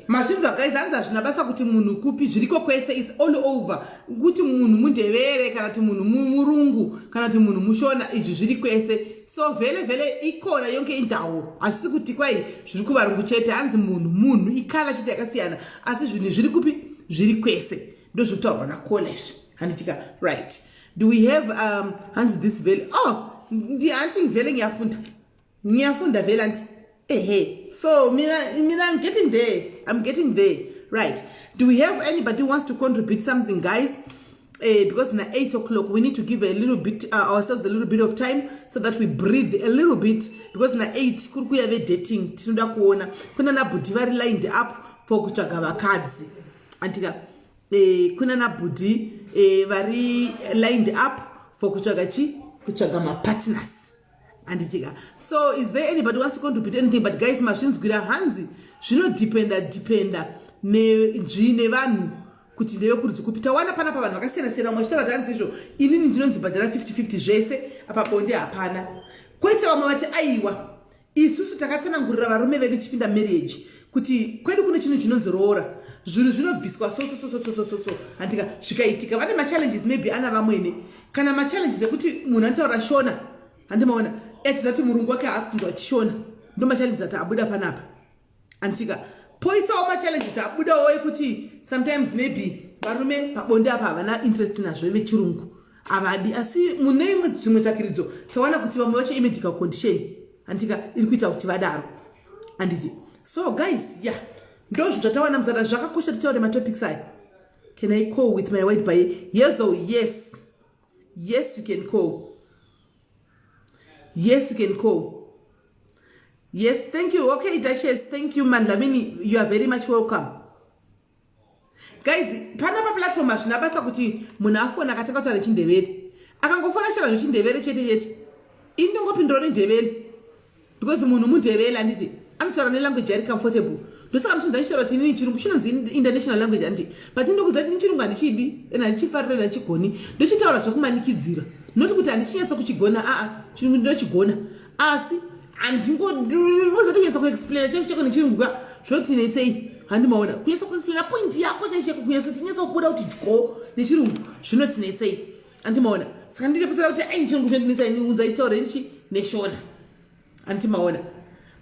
mashinza guys anza zvinabasa kuti munhu kupi zviriko kwese is all over kuti munhu mundevere kana kuti munhu murungu kana kuti munhu mushona izvi zviri kwese, so vele ikona yonke indawo asisi kuti kwai zviri kuvarungu chete hanzi munhu ikhala chete yakasiyana asi zvinhu zviri kupi zviri kwese ndozvitaurwa nacollege handitika. Right, do we have hanzi this vele anti vele ngiyafunda vele anti so I'm getting there. Right, do we have anybody who wants to contribute something guys? Because now 8 o'clock we need to give a little bit ourselves a little bit of time so that we breathe a little bit, because now 8 kuri kuyave dating tinoda kuona kuna na budi vari lined up for kutsvaga vakadzi antika kuna na budi vari lined up for kutsvaga mapartners anditika. So is there anybody who wants to contribute anything? But guys mashinzwira hanzi dependa ne vanhu kuti ndeve kuti kupita wana panapa vanhu vakasiyana mwachitaura hanzi izvo inini ndinonzibhadhara 50-50 zvese apa bonde hapana. Koita vamwe vati aiwa isusu takatsanangurira varume vedu chipinda marriage kuti kwedu kune chinhu chinonzoroora zvinhu zvinobviswa so andika zvikaitika vane machallenges maybe ana vamwene kana machallenges ekuti munhu anotaura shona handimaona echizati murungu wake haasi kunzwa chishona ndo machallenges ati abuda panapa andika. Poitawo machallenges abudawo ekuti sometimes maybe varume pabonde apa havana interest nazvo vechirungu avadi, asi mune imwe dzimwe tsvakiridzo tawana kuti vamwe vacho imedical condition andika iri kuita kuti vadaro anditi. So guys ndo zvinhu zvatawana muzada zvakakosha titaure matopics aya. Can I call with my white by yes or yes? Yes you can call. Yes you can call. Yes, thank you. Okay, Dashes, thank you, Mandlamini. You are very much welcome. Guys, panapa platform azvinabasa kuti munhu afona akatakautaura chindevere akangofona shara zvechindevere chete indongopindura nendevere because munhu mundevere anditi anotaura nelanguage ari comfortable. Ndosaka muchinza ishara kuti inini chirungu chinonzi international language anditi but ndokudza kuti chirungu handichidi ena handichifarira handichigoni ndochitaura zvokumanikidzira noti kuti handichinyatsa kuchigona chirungu ndinochigona asi handingouzati kunyatsa kuexplaina cheko cheko nechirungu zvotinetsei handimaona kunyatsa kuexplaina point yako chaicheko kunyatsa tinyatsa kubuda kuti dyo nechirungu zvinotinetsei handimaona saka ndichapesera kuti ai chirungu chandinetsai niunzaitaure ndichi neshona handimaona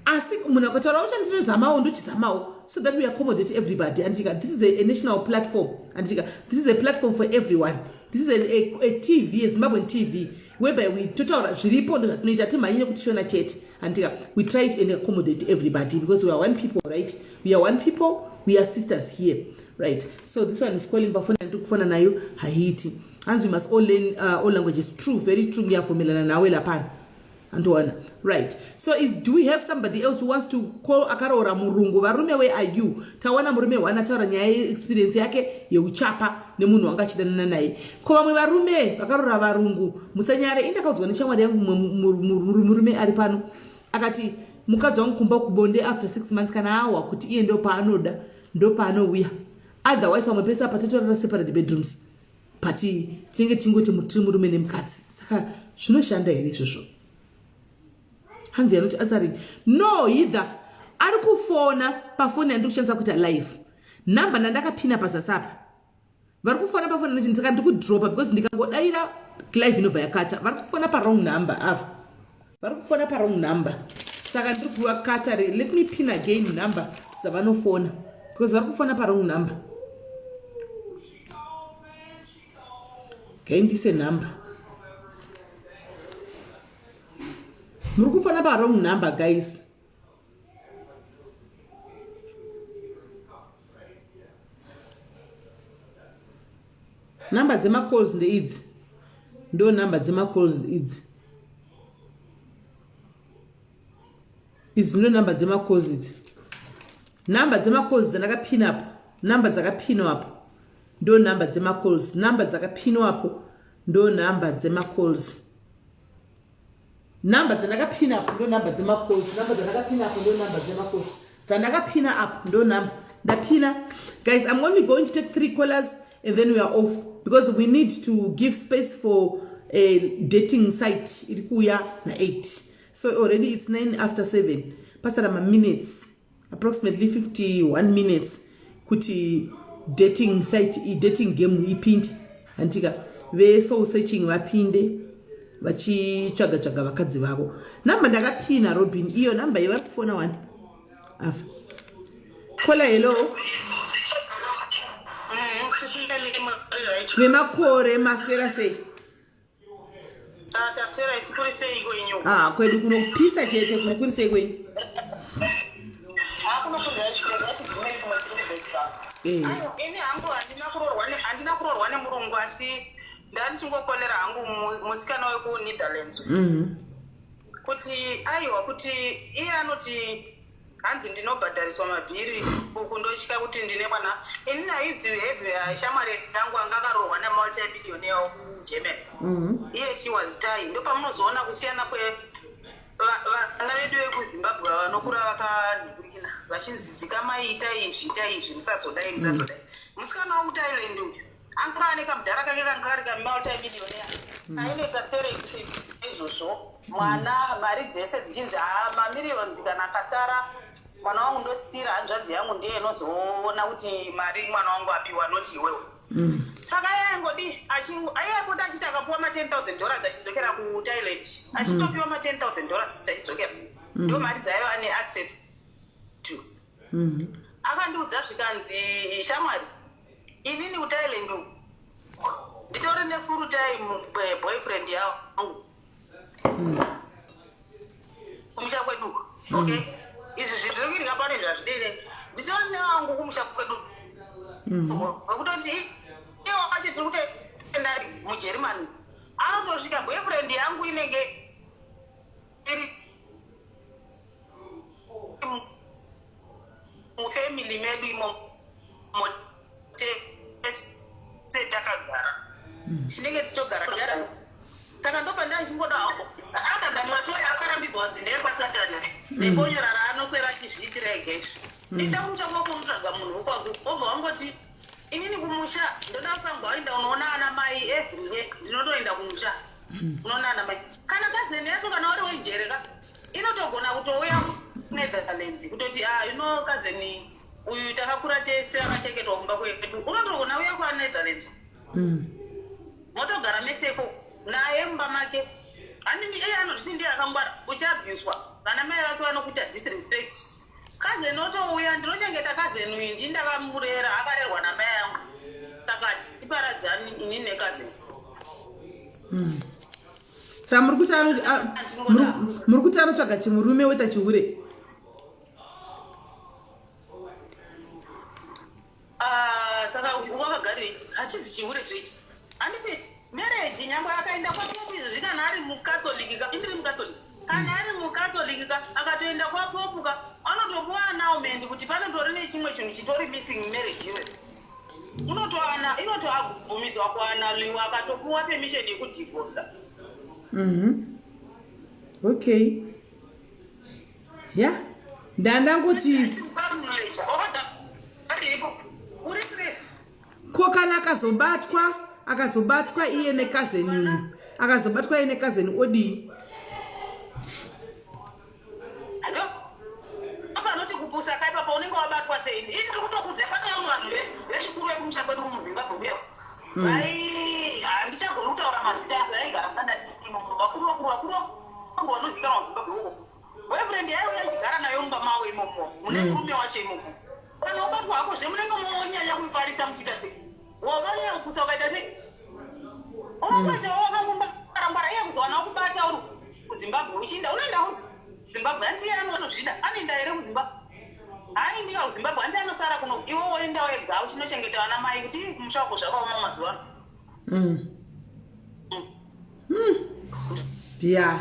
asi munhu akataura ushandisire zamawo ndochizamawo so that we accommodate everybody andika. This is a national platform andika. This is a platform for everyone. This is a TV, a Zimbabwean TV whereby we totaura zviripo ndozvatinoita timhanyire kuti shona chete andika. We try and accommodate everybody because we are one people, right? We are one people, we are sisters here, right? So this one is calling bafona ndikufona nayo haiti and we must all learn all languages. True, very true. Ngiyavumelana nawe lapha antowana. Right, so do we have somebody else who wants to call akaroora murungu? Varume, where are you? Tawana murume wanataura nyaya experience yake yeuchapa nemunhu wanga achidanana naye. Ko vamwe varume vakaroora varungu musanyare. Indakaudzwa nechamwari yangu murume ari pano akati mukadzi wangu kumba kubonde after 6 months kana awa kuti iye ndo paanoda ndo paanouya, otherwise vamwe pese apa totorara separate bedrooms but tinenge tingoti mutiri murume nemukadzi. Saka zvinoshanda here izvozvo? Hanzi yanoti answering no either. ari kufona pafoni yandiri kushandisa kuita live namba ndandakapina pasasapa vari kufona pafoni saka ndiri kudropa because ndikangodaira live inobva yakata vari kufona parong number ava vari kufona parong number saka ndiri kuvakata let me pin again number dzavanofona because vari kufona parong number gaindise number muri kufona parong number guys number dzemacalls ndeidzi ndo number dzemacalls idzi ndo number dzemacalls idzi number dzemacalls dzandakapinapo number dzakapinwapo ndo number dzemacalls number dzakapinwapo ndo number dzemacalls number dzandakapinapo ndo number dzemacalls number dzandakapinapo ndo number dzemacalls dzandakapina apo ndo number ndapina guys. I'm only going to take 3 callers and then we are off because we need to give space for a dating site ilikuya na 8. So already it's 9 after 7 pasara ma minutes approximately 51 minutes kuti dating site dating game ipinde antika ve soul searching vapinde vachitsvaga vakadzi vavo. Namba ndakapina Robin iyo namba ivari kufona 1 afa kola hello vemakore maswera sei kwedu kunopisa chete kunokuri sei kwenyu ini hangu handina kurorwa nemurungu asi ndandichingokonera hangu musikana wekunetherlands kuti aiwa kuti iye anoti hanzi ndinobhadhariswa mabhiri uku ndochika kuti ndine mwana ini naizvi behavior shamwari yangu anga akarorwa nemultimillionaire kugermany iye she was dying ndo pamunozoona kusiyana kwe vana vedu vekuzimbabwe vanokura vakanhurikina vachinzidzika maita izvi musazodai musikana wamutailand uyu anga ane kamudhara kake kanga ari kamultimillionaire ainetsa serection izvozvo mwana mari dzese dzichinzi mamiliyoni kana akasara mwana wangu ndositira hanzvadzi yangu ndiye inozoona kuti mari mwana wangu apiwa noti iwewe saka aingodi aimboti achiti akapiwa $10,000 achidzokera kuthailand achitopiwa $10,000 achidzokera ndo mari dzaiva ane access to akandiudza zvikanzi shamwari inini kuthailand nditori nefull time boyfriend yangu kumusha kwedu okay izvi zviri kuitika pane zvazvidene nditori newangu kumusha kwedu wekutoti iwo achiti kutendari mugermany anotosvika boyfriend yangu inenge iri mufamily medu imo setakagara tinenge tichogara saka ndopanda ndichingoda hapo akagani matoya akarambidzwa ndeyepasatani nebonyera raanoswera achizviitira egesvi nditamusha kwakomutsvaga munhu wokwaku obva wangoti inini kumusha ndoda kupangwa waenda unoona ana mai everyday ndinotoenda kumusha unoona ana mai kana kazeni yacho kana uri wenjereka inotogona kutouya kunetherlands kutoti kazeni uyu takakura tese akachengetwa kumba kwedu unotogona uya kwanetherlands motogara meseko naye mumba make handiti iye anotiti ndiye akangwara uchabhuswa vana mai vake vanokuita disrespect kazeni otouya ndinochengeta kazeni uyu ndii ndakamurera akarerwa namai yangu saka tiparadzani inini nekazeni saka muri kuti anotsvaga chimurume weta chihure saka wakagari hachizi chihure zvechi handiti marriage nyangwe akaenda kwapopu izvozvi kana ari mukatholika indiri mukatholika kana ari mukatholika akatoenda kwapopuka anotopuwa announcement kuti panotori nechimwe chinhu chitori missing marriage iwe inotoabvumidzwa kuanaliwa akatopuwa permission yekudivhosa okay ya ndandangoti ko kana akazobatwa iye nekazeni akazobatwa iye nekazeni odii apanoti zvingaitwa sei ini ndiri kutokudza pane vamwe vanhu vechikuru vekumusha kwedu kumuzimbabwe kuya handichagoni kutaura mazita azo aigara vakuru vanozikanwa muzimbabwe uko boyfriend yaiuya achigara nayo mumba mavo imomo mune murume wacho imomo kana ubatwa hako zvemunenge monyanya kuifarisa muchiita sei wavanyanya kukusa ukaita sei unokwete wakangombarambara iye kuzowana kubata uri kuzimbabwe uchiinda unoenda kuzimbabwe hanti iye anotozvida anoenda here kuzimbabwe haindika kuzimbabwe hanti anosara kuno iwo woenda wega uchinochengeta vana mai kuti kumusha wako zvakaoma mazuva ano yeah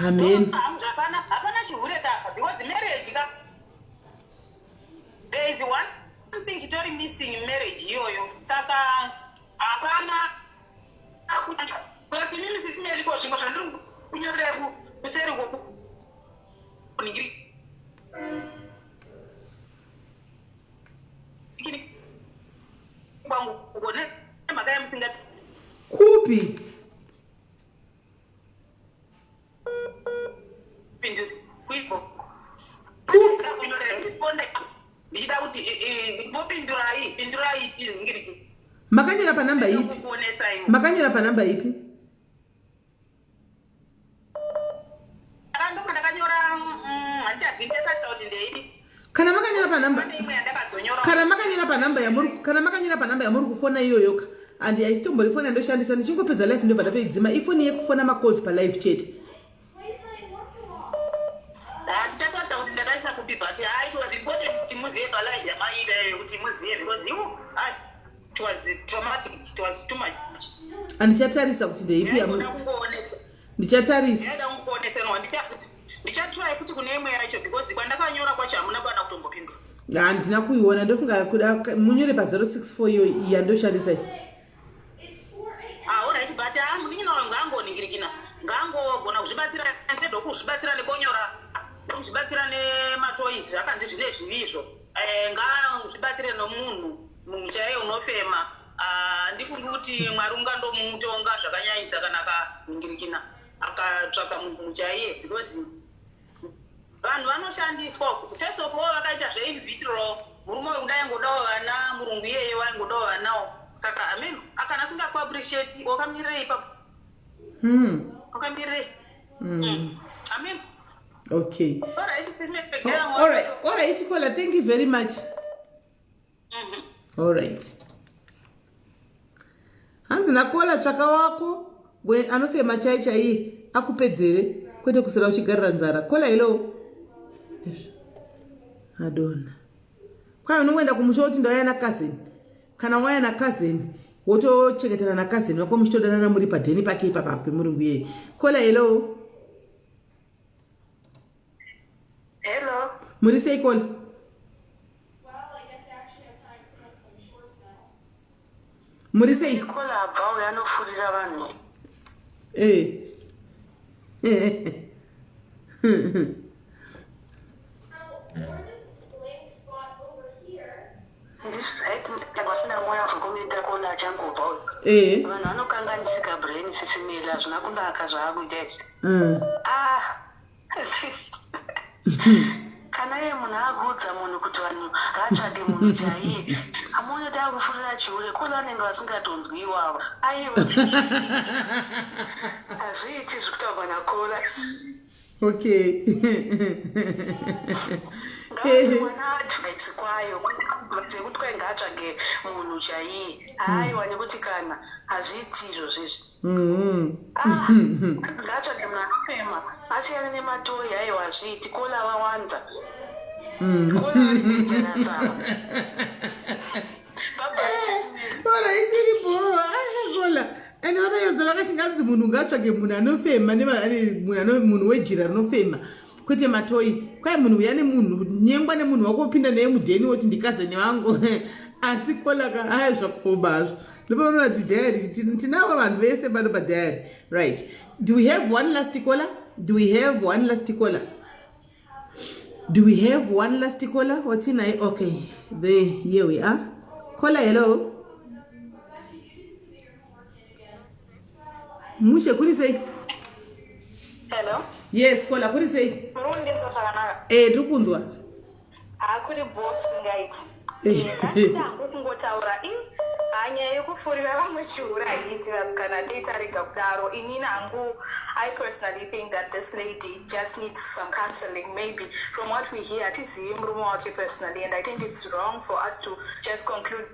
amen hapana chihure kaka because marriage ka there is one thing chitori missing in marriage iyoyo saka hapana but mimi sisime liko zvinhu zvandiri kunyorera kuseri kwoku kuningiri kwangu kukone mhaka yemusinga kupi makanyira panamba ipi makanyira panamba ipi kana makanyira panamba yamuri kufona iyoyoka and aisitombori ndoshandisa ndichingopedza life ndobva ndatoidzima ifoni yekufona macalls palive chat andichatarisa kuti ndeipi ndichatarisa ndichatry futi kune imwe yacho because kwandakanyora kwacho hamuna kwana kutombopindura handina kuiona ndofunga kuda munyore pa064 iyo yandoshandisa alright but munininawo ngaangoningirikina ngaangogona kuzvibatsira ndokuzvibatsira nekonyora ndokuzvibatsira nematoys akanzi zvine zvivizvo ngaazvibatsire nomunhu chaiye unofema ndifungi kuti mwari ungandomutonga zvakanyanyisa kana akaningirikina akatsvaka munhu chaiye because vanhu vanoshandiswa first of all vakaita zvein vitro murume udaingodawo vana murungu iyeye waingodawo vanawo saka amen akana asingakuappreciate wakamirei ipapo wakamirei amen okay all right Kola, thank you very much all right hanzi nakola tsvaka wako anofema chai chaiye akupedzere kwete kusara uchigarira nzara kola hello adona kwai unongoenda kumusha kuti ndauya nakazini kana waya nakazini wotochengetana nakazini wako muchitodanana muri padheni pake ipapa pemurungu yeye kola hello muri sei kola muri sei kola abvawo yanofurira vanhu vasina mweya wekuita kola achangobvawo vanhu vanokanganisika brain sisimeli hazvina kunaka zvaakuita ichi kana iye munhu akuudza munhu kuti vanhu ngaatsvake munhu chaiye hamuoni kuti akufurira chiure kola anenge vasingatonzwi iwavo aiwa hazviiti zvekutaurwa nakola okay mwana advice kwayo dzekuti kwai ngaatsvage munhu chaiye aiwa nekuti kana hazviiti izvozvizvi ngaatsvage munhu anofema asiyane nematoyi aiwa hazviiti kola vawanza kola ari denjerasa kola ende vanoedza vakashinganzi munhu ngaatsvage munhu anofema munhu wejira rinofema kwete matoyi kwai munhu uya nemunhu nyengwa nemunhu wakopinda naye mudheni woti ndikazani vangu asi kolaka aya zvakobazvo ndopanoona kuti dhayari tinavo vanhu vese pano padhayari right. Do we have one last caller? What's in I? Okay, here we are. Caller, hello. Mushe, what do you say? Hello. Yes, caller, what do you say? Murundi nzosakanaka. Tukunzwa. hakuri boss ngaiti ndangu kungotaura hanya yekufurira vamwe chiurayiti vasikana data rega kudaro inini hangu I personally think that this lady just needs some counseling. Maybe from what we hear atizivi murume wake personally, and I think it's wrong for us to just conclude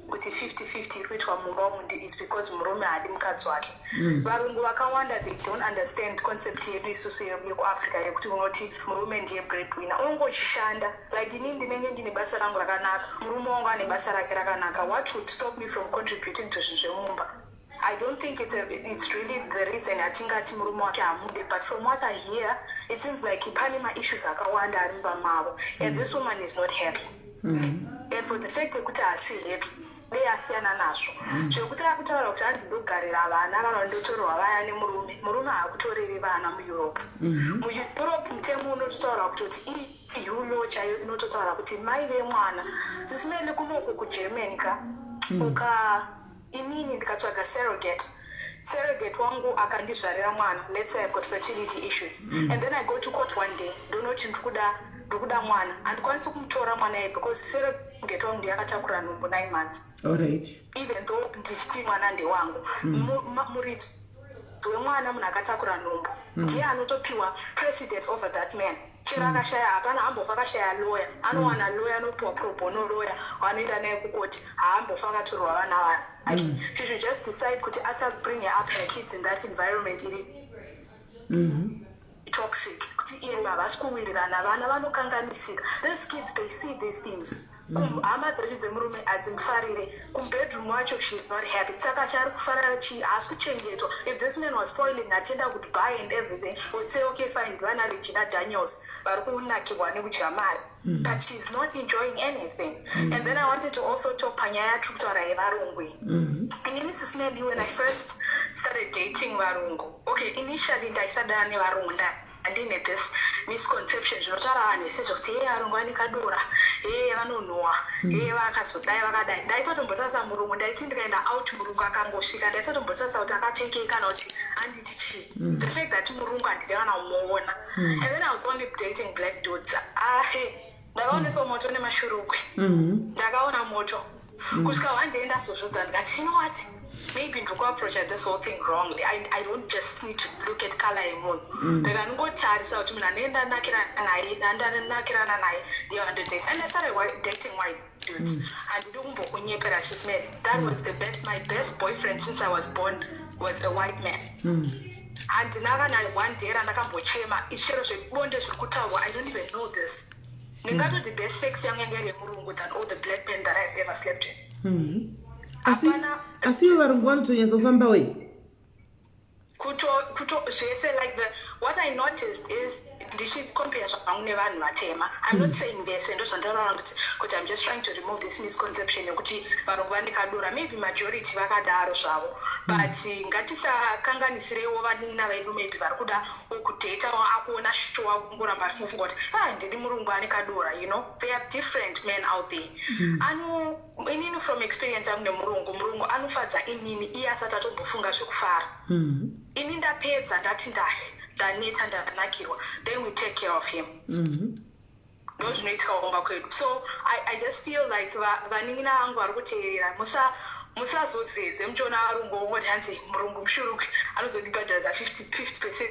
kuti 50-50 kuitwa mumba umu is because murume hadi mukadzi wake. Varungu vakawanda they don't understand concept yedu isusu yekuafrica yekuti unoti murume ndiye breadwinner. Ungochishanda like inini ndinenge ndine basa rangu rakanaka, murume wangu ane basa rake rakanaka. What would stop me from contributing to zvemumba? I don't think it's really the reason atingati murume wake hamude, but from what I hear it seems like pane ma-issues akawanda ari mumba mavo, and this woman is not happy. And for the fact yekuti hasi happy asiyana nazvo zvekuti akutaura kuti andidogarira vana vanondotorwa vaya nemurume hakutoreri vana mueurope. Mueurope mutemo unototaura kuti iulo chaiyo inototaura kuti mai vemwana Sis Melly kunoko kugermany ka inini ndikatsvaga surrogate wangu akandizvarira mwana. Let's say I've got fertility issues and then I go to court one day ndonoti ndikuda mwana handikwanisi kumutora mwana iye because surrogate wangu ndiye akatakura nhumbu 9 months. Alright. Even though ndichiti mwana ndewangu muridzi wemwana munhu akatakura nhumbu ndiye anotopiwa precedence over that man. Chero akashaya hapana hambofa akashaya lawyer, anowana lawyer anopiwa pro bono lawyer wanoenda naye kukoti haambofa akatorwa vana vaya. She should just decide kuti bring up her kids in that environment iri toxic kuti iye havasi kuwirirana vana vanokanganisika. These kids they see these things. Hama dzacho dzemurume hadzimufarire kumbedroom wacho she is not happy, saka chari kufarira haasi kuchengetwa. If this man was spoiling achienda kudubai and everything would say okay fine ndivana Regina Daniels vari kunakirwa nekudya mari, but she is not enjoying anything. And then I wanted to also talk panyaya tiri kutaura yevarungu. Inini Sis Melly, when I first started dating varungu, okay initially ndaisadana nevarungu ndine this misconception zvinotaura vanhu vese zvokuti varungu vanekadora vanonhuhwa vakazodai vakadai. Ndaitotombotarisa murungu ndaiti ndikaenda out murungu akangosvika ndaitotombotarisa kuti akapfekei kana kuti handiti chii. The fact that murungu handidi kana kumuona. And then I was only dating black dudes. Ndakaoneso moto nemashurukwi ndakaona moto kusvika one day ndazozvidza ndikati you know what, maybe ndikuapproacha this whole thing wrongly. I don't just need to look at color yemunhu. Ndakanongotarisa kuti munhu anenda ndanakirana naye ndiye wandodate. And I started dating white dudes. Handidi kumbokunyepera Sis Melly. That was my best boyfriend since I was born was a white man. Handinakana one day randakambochema ichero zvebonde zviri kutaurwa. I don't even know this. Ndingato the best sex yangu yanga iri murungu than all the black men that I've ever slept with. Asi varungu vanotonyazofamba wei kuto zvese like what I noticed is ndichicompare zvangu nevanhu vatema. I'm not saying this ndo zvandataura kuti I'm just trying to remove this misconception yekuti varungu vanekadora. Maybe majority vakadaro zvavo, but ngatisakanganisirewo vanina vedu maybe vari kuda kudata akuona shitowa kungoramba kufunga kuti ndiri murungu anekadora. You know, there are different men out there. Inini from experience yangu nemurungu anofadza inini iye asati atombofunga zvekufara. Ini ndapedza ndati ndaneta ndanakirwa, then we take care of him. Ndo zvinoitika kumba kwedu. So I just feel like vanin'ina vangu vari kuteerera musazodze muchiona varungu ongoti hanzi murungu mushuruki anozondibhadharadza 50%.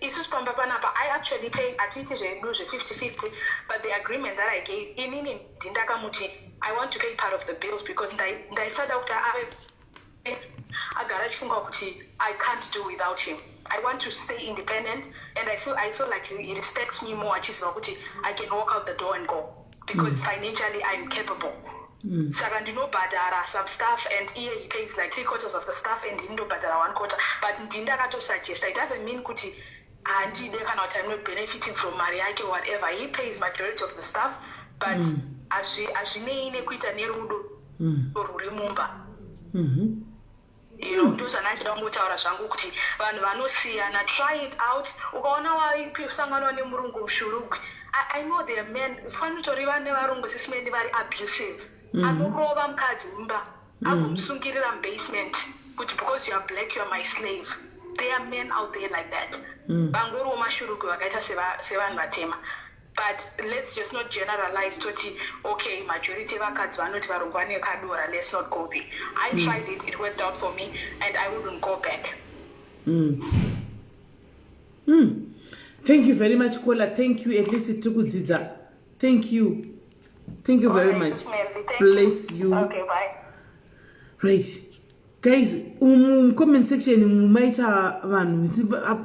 Isusu pamba panapa I actually pay atiti zvedu zve50-50, but the agreement that I gave inini ndindakamuti I want to pay part of the bills because ndaisada kuti agara achifunga kuti I can't do without him. I want to stay independent, and I feel like he respects me more. Achiziva kuti I can walk out the door and go because financially I'm capable. Saka ndinobhadhara some stuff and he pays like 3/4 of the stuff and ndinobhadhara 1/4. But ndindakatosuggest it doesn't mean kuti handide kana kuti I'm not benefiting from mari yake or whatever. He pays majority of the stuff, but azvinei nekuita nerudo rwuri mumba. Ndo zvandachida kungotaura zvangu kuti vanhu vanosiyana, try it out. Ukaona waisanganwa nemurungu mushurugu, I know there are men fanotori vane varungu Sis Melly vari abusive. Anorova mukadzi mumba agomusungirira mubasement kuti because you are black you are my slave. There are men out there like that. Vangoriwo mashurugu vakaita sevanhu vatema. but let's just not generalize toti okay majority vakadzi vanoti varungu vane kadora, let's not go there. I tried it worked out for me and I wouldn't go back. Thank you very much, Kola. Thank you. At least it took Ziza. Thank you very much. Bless you. Okay, bye. Right. Guys, comment section mumaita vanhu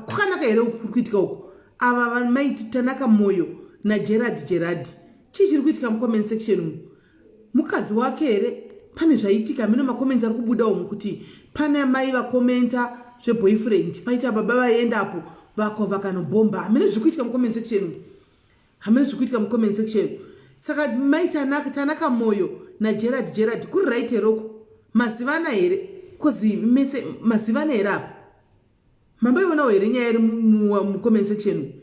kwakanaka here kuitika uko ava vanhu maiti Tanaka Moyo na Gerard chiri kuitika mucomment section mukadzi wake here pane zvaitika mino macomments ari kubuda umu kuti pane mai vakomenta zveboyfriend paita baba vaendapo vakanobomba hamene zviri kuitika mucomment section saka mai Tanaka Moyo na Gerard kuri right heroko mazivana here kozi mese mazivana here apa mambaionawo here nyaya iri mucomment section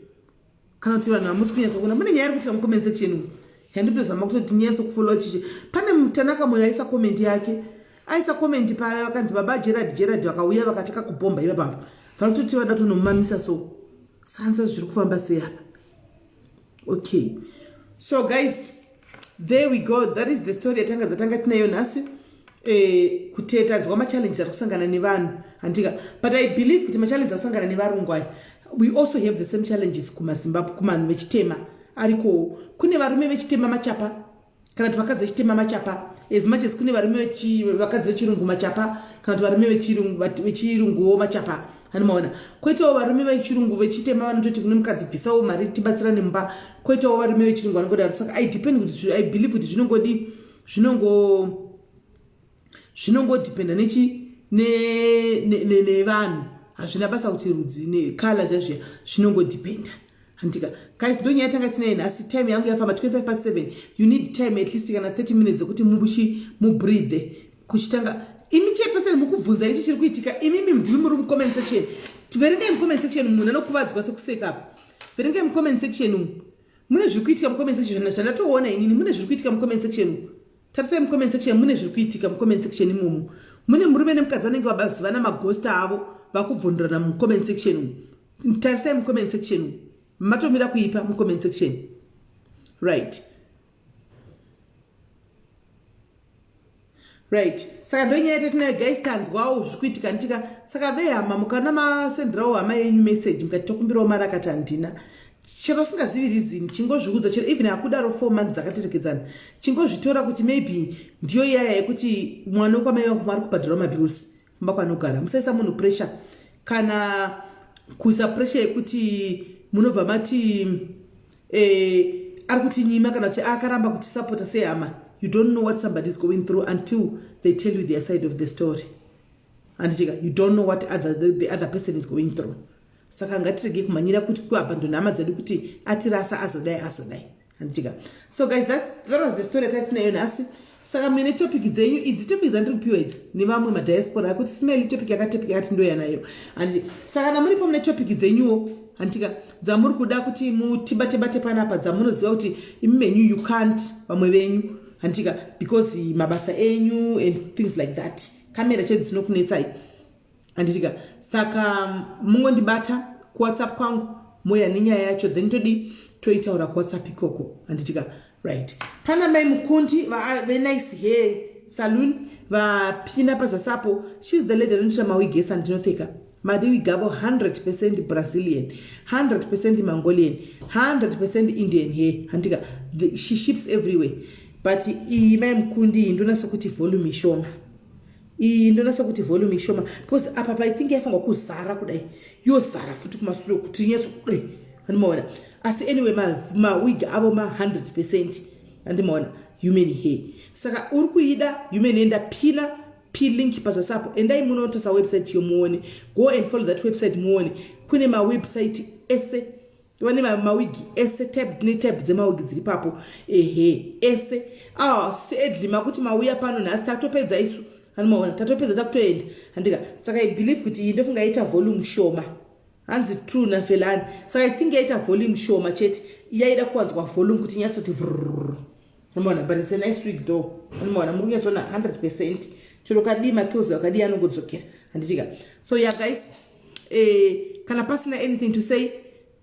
kana kuti vanhu hamusi kunyatsa kuona mune nyaya iri kuitika mucomment section yanditozama kutoti nyatso kufollowa chichi pane Tanaka Moyo aisa comment yake aisa comment pale vakanzi baba Gerard vakauya vakataka kubomba ivapapa vari kutoti vada tonomumamisa so sansa zviri kufamba sei apa. Okay, so guys, there we go. That is the story yatanga tinayo nhasi kutetadzwa machallenges ari kusangana nevanhu handika, but I believe kuti machallenges asangana nevarungu aya we also have the same challenges kumazimbabwe kumanhu vechitema ariko kune varume vechitema machapa kana kuti vakadzi vechitema machapa as much as kune varume vakadzi vechirungu machapa kana kuti varume vechirunguwo machapa hanimaona kwoitawo varume vechirungu vechitema vanototi kune mukadzi bvisawo mari tibatsira nemba kwoitawo varume vechirungu vanongodaro saka I depend kuti I believe kuti zvinongodependa nevanhu hazvina basa kuti rudzi nekala zvazviya zvinongodependa handika. Guys, ndo nyaya tanga tinayo nhasi. Time yangu yafamba 25:07. You need time at least kana 30 minutes zokuti mubreathe kuchitanga imi chepeseni mukubvunza ichi chiri kuitika imimi ndimi muri mucomment section. Verengai mucomment section munhu anokuvadzwa sekuseka apa. Verengai mucomment section mune zviri kuitika mucomment section zvandatoona inini mune zviri kuitika mucomment section. Tarisai mucomment section mune zviri kuitika mucomment section imomo. Mune murume nemukadzi anenge vabazivana maghosta avo vakubvundirana mucomment section. Tarisai mucomment section. Matomira kuipa mucomment section. Right. Saka ndo nyaya tinayo guys, tanzwawo zvikuitika nditika saka vehama mukana masenderawo hama yenyu message mukati tokumbirawo mari akati handina chero singazivi reason chingozviudza chero even hakudaro 4 months dzakaterekedzana chingozvitora kuti maybe ndiyo yaya yekuti mwana wekwamai vangu ari kubhadhirawo mabhills kumba kwanogara. Musaisa munhu pressure kana kuisa pressure yekuti munobva mati ari kutinyima kana kuti akaramba kutisapota sehama. You don't know what somebody is going through until they tell you their side of the story. And you don't know what the other person is going through. Saka ngatirege kumanyira kuti kuabandona hama dzedu kuti atirasa azodai. So guys, that was the story tatinayo nhasi. Saka mune topic dzenyu idzi topic dzandiri kupiwa idzi nevamwe madiaspora kuti Sis Melly topic yakati ndo yanayo. Saka kana muripo mune topic dzenyuwo handika dzamuri kuda kuti mutibate panapa dzamunoziva kuti imi menyu you can't vamwe venyu handika because mabasa enyu and things like that. Kamera chedu dzinokunetsai handika. Saka mungondibata kuWhatsApp kwangu moya nenyaya yacho then toitaura kuWhatsApp ikoko handika. Right. Pana mai mukundi ve nice hair salon vapina pazasapo. She's the lady anoita mawigi esandinopfeka. Madiwigi avo 100% Brazilian, 100% Mongolian, 100% Indian hair handika. She ships everywhere. But iyi mai mukundi ndonasa kuti volume ishoma. Because apa I think yaifanga kuzara kudai yozara futi kumasuro kuti nyetso kudai handimona. Asi anyway mawigi avo 100% handimona human hair. Saka uri kuida human enda link pazasapo endai munotasa website yomuone. Go and follow that website muone. Kune website ese vane mawigi ese tab dzemawigi dziri papo ese sedli makuti mauya pano nhasi tatopedza isu handimona tatopedza takutoenda handika. Saka I believe kuti iyi ndofunga yaita volume shoma hanzi true nafelani. Saka I think yaita volume shoma chete yaida kuwanzwa volume kuti nyatsoti handimona. But it's a nice wig though handimona. Muri kunyatsona 100% chero kadima kills wakadi anongodzokera handitika. So yeah guys, kana pasina anything to say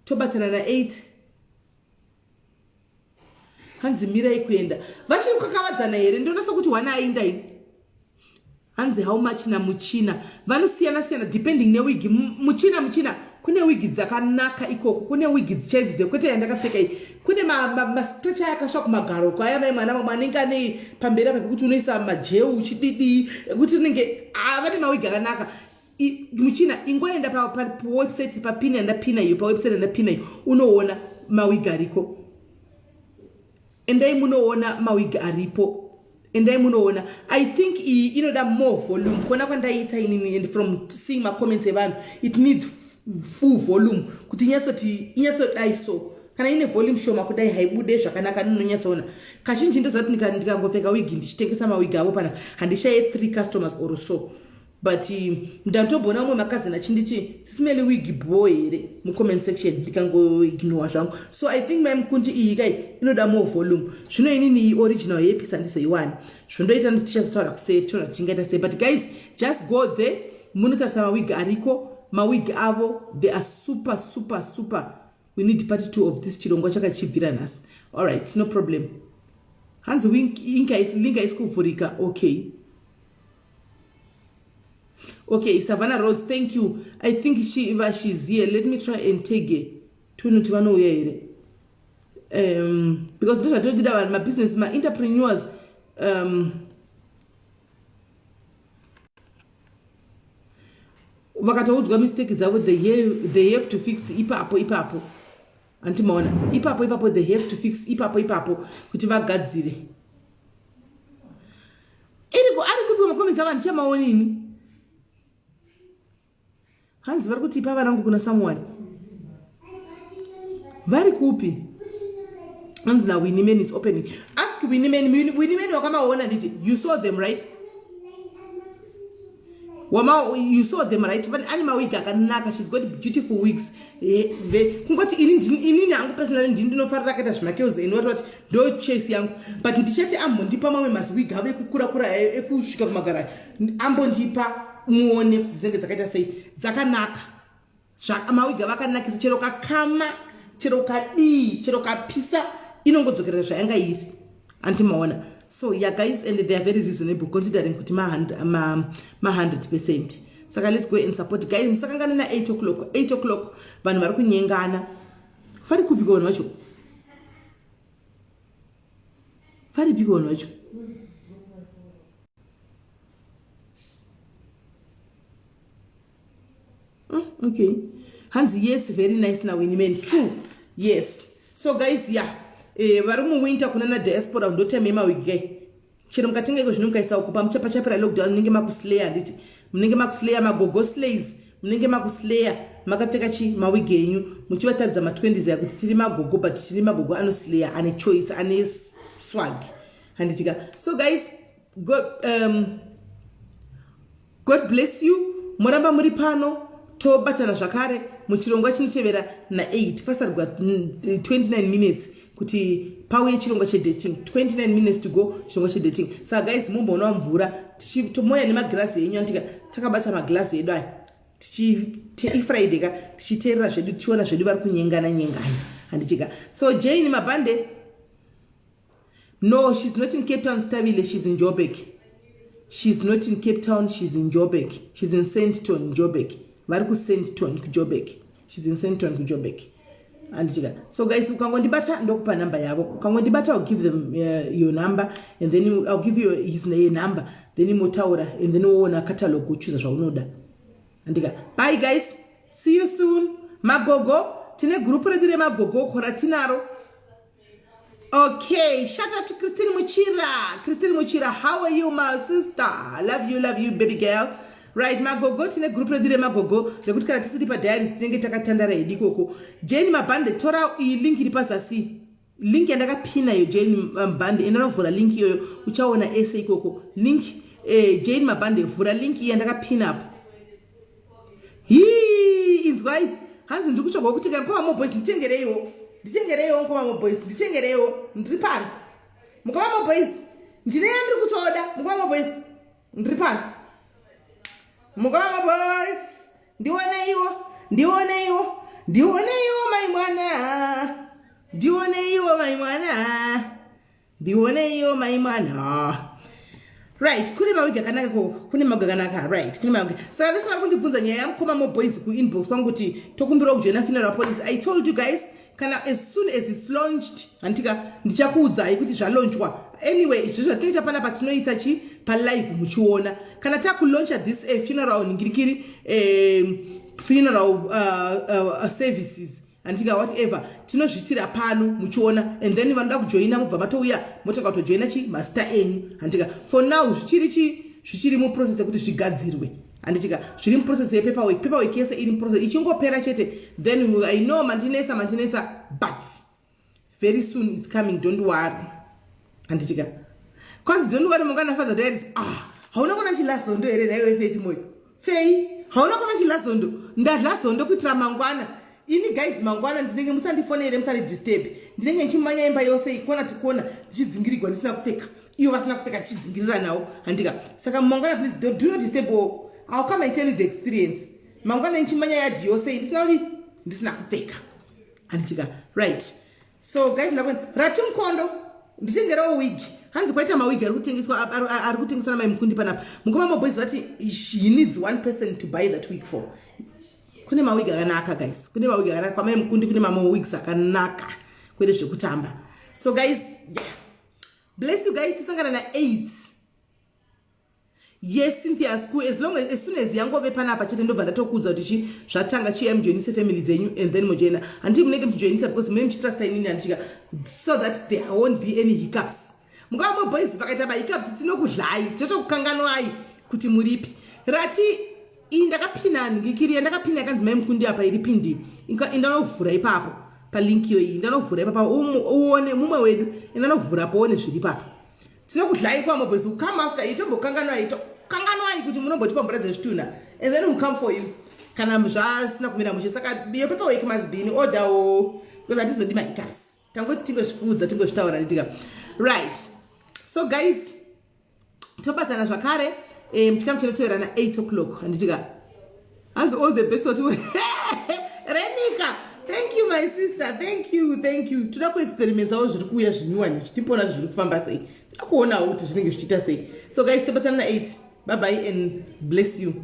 tobatana na 8 hanzi mirai kuenda vachiri kukakavadzana here ndionasa kuti wana ainda ini hanzi how much namuchina vanosiyana depending newigi muchina kune wigi dzakanaka ikoko kune wigi dzichaidzi dzekwete yandakapfeka iyi kune mastretcher yakasva kumagaro kwaya vai mwana anenge ane pamberi apa pekuti unoisa majeu uchididi kuti unenge vane mawigi akanaka muchina ingoenda pawebsite papini yandapina iyo pawebsite yandapina iyo unoona mawigi ariko endai munoona mawigi aripo endai munoona I think inoda more volume kuona kwandaita inini and from seeing my comments evanhu it needs full volume kuti inyatsodai so kana ine volume shoma kudai haibude zvakanaka ninonyatsoona kazhinji ndozati ndikangopfeka wigi ndichitengesa mawigi avo pana handishaye 3 customers or so but ndatobona umwe makazina chinditi Sis Melly wig boy here mucomment section ndikangoignore zvangu so I think mamkunti iyi kai inoda more volume zvino inini original yepisa ndizoiwana zvondoita ndichazotaura kuseti tiona tichingaita sei but guys just go there munotarisa mawig ariko mawig avo they are super. We need part 2 of this chirongwa chakachibvira nhasi. All right, no problem. Hanzi linka isi kuvhurika. Okay, Savannah Rose, thank you. I think she's here. Let me try and take her. Because those are talking about my business, my entrepreneurs. Vakatoudzwa mistake dzavo they have to fix ipapo antimaona ipapo they have to fix ipapo kuti vagadzire ari kupi makomenzi ava ndichamaonini hanzi vari kutipa vanangu kuna someone vari kupi hanzi na Winnie Man is opening ask Winnie Man wakamaona nditi you saw them right you saw them right but anima wig akanaka she's got beautiful wigs kungoti inini hangu personally ndinofarira kaita zvimakeuzi and what do chase yangu but ndichati ambondipa mamwe mazwig ave kukura ekusvika kumagara ambondipa muone kuti dzinenge dzakaita sei dzakanaka mawig avakanakisa chero kakama chero kadii chero kapisa inongodzokerera zvayanga iri antimaona. So yeah guys, and they are very reasonable considering kuti ma 100%. Saka let's go and support guys. Musakangana na 8 o'clock vanhu vari kunyengana. Fari kupi kona wacho? Fari pi kona wacho? Okay. Hanzi yes, very nice now Winnie Man. True. Yes. So guys, yeah. Vari muwinter kuna na diaspora ndotema mawigi kai chero mukatenga iko zvino mukaisa ukupa muchapachapira lockdown munenge makuslayer nditi munenge makuslayer magogo slays munenge makuslayer makapfeka chi mawigi enyu muchivatadza ma20s ya kuti tiri magogo but tiri magogo anoslayer ane choice ane swag handitika. So guys, God bless you. Muramba muri pano tobatana zvakare muchirongwa chinotevera na 8 pasarigwa 29 minutes kuti pauye chirongwa chedating 29 minutes to go chirongwa chedating. Saka guys mumboona mvura tichitomoya nemagirasi enyu antika takabata magirasi edu aya ifriday ka tichiteerera zvedu tichiona zvedu vari kunyengana handitika. So Jane Mabande, no, she's not in Cape Town Stabile, she's in Joburg. She's not in Cape Town, she's in Joburg. She's in Sandton, Joburg. Vari ku Sandton ku Joburg. She's in Sandton ku Joburg. Anditika. So guys, ukangondibata ndokupa number yavo. Ukangondibata, I'll give them your number and then I'll give you his number. Then imotaura and then uona catalog uchuza zvaunoda. Andika. Bye guys. See you soon. Magogo. Tine group redu re Magogo kora tinaro. Okay, shout out to Christine Muchira. Christine Muchira, how are you, my sister? Love you, baby girl. Right, Magogo, tine group redire Magogo. Lekuti kana tisiri pa diary sinenge takatandara idikoko. Jane Mabande, tora i link iripa sasi. Link yandaka pina yo Jane Mabande. Enano vura link yo uchaona essay ikoko. Link Jane Mabande vura link yandaka pin up. Hii inzwai. Hanzi ndikuchoka kuti kana kwa mo boys ndichengereyo. Ndichengereyo ngoma boys ndichengereyo ndripana mukoma boys ndine yandiri kutoda mukoma boys ndripana mukoma boys ndione iwo mai mwana ndioneyo maimwana. Right, kune mawigi akanaka kune mawigi akanaka, right, kune mawigi. Saka this vari kundibvunza nyaya yamukoma moboys kuinbox kwangu kuti tokumbira kujoina funeral police. I told you guys, kana as soon as it's launched, antika ndichakuudzai kuti zvalaunchwa. Anyway, izvo zvatinoita panapa tinoita chi pa live muchiona. Kana takulauncha this funeral ningirikiri funeral services antika whatever tinozvitira pano muchiona, and then vanoda kujoina mubva matouya motoka kutojoina chi master enyu antika. For now zvichiri mu process yekuti zvigadzirwe anditika zviri mu process ye paperwork yese iri mu process ichingopera chete, then I know mandinesa but very soon it's coming, don't worry anditika. Cause don't worry mongana father there is hauna kona chilazondo here naiwe Faith moyo fei hauna kona chilazondo ndadlazondo kuitira mangwana. Ini guys mangwana ndinenge musandifonere musanidisturb, ndinenge nchimanya imba yose ikona tikona ndichidzingirirwa ndisina kupfeka, iyo vasina kupfeka tichidzingirira nawo handika. Saka mangwana please do not disturb. I'll come and tell you the experience. Mangwana nchimanya yadi yose ndisina kupfeka handitika, right. So guys ndakoni rati mkondo nditengerawo wig hanzi kwaita mawig ari kutengeswa namai mukundi panapa. Mukoma moboys vati he needs one person to buy that wig for. Kune mawig akanaka guys, kune mawig akanaka kwamai mukundi, kune mama wigs akanaka kwede zvekutamba. So guys, yeah, bless you guys. Tisangana na 8. Yes, Cynthia school as soon as yangove panapa chete ndobva ndatokuudza kuti zvatanga chi mjoinise family dzenyu and then mojena andi munenge mjoinisa because meme chitrust inini andichika so that there won't be any hiccups. Mukama boys vakaita ba hiccups tinokudlai totokukanganwai kuti muripi rati indakapina ngikiri ndakapina yakanzi mai mukundi apa iri pindi indanovhura ipapo pa link yo iyi ndanovhura ipapo uone mumwe wedu indanovhura poone zviri ipapo. Tinokudlai kwa moboys who come after itombokanganwai kuti munomboti pamburadze zvituna and then we come for you kana zvasina kumira mushe. Saka your paperwork must be in order because atizodi mahiccups tangoti tingozvifudza tingozvitaura nditika, right. So guys tobatsana zvakare muchikamu chinotevera na 8 o'clock handitika. As all the best watu Renika, thank you my sister, thank you. Toda kuexperimentawo zviri kuuya zvinyiwa tipona zviri kufamba sei, toda kuonawo kuti zvinenge zvichiita sei. So guys tobatsana na 8. Bye bye and bless you.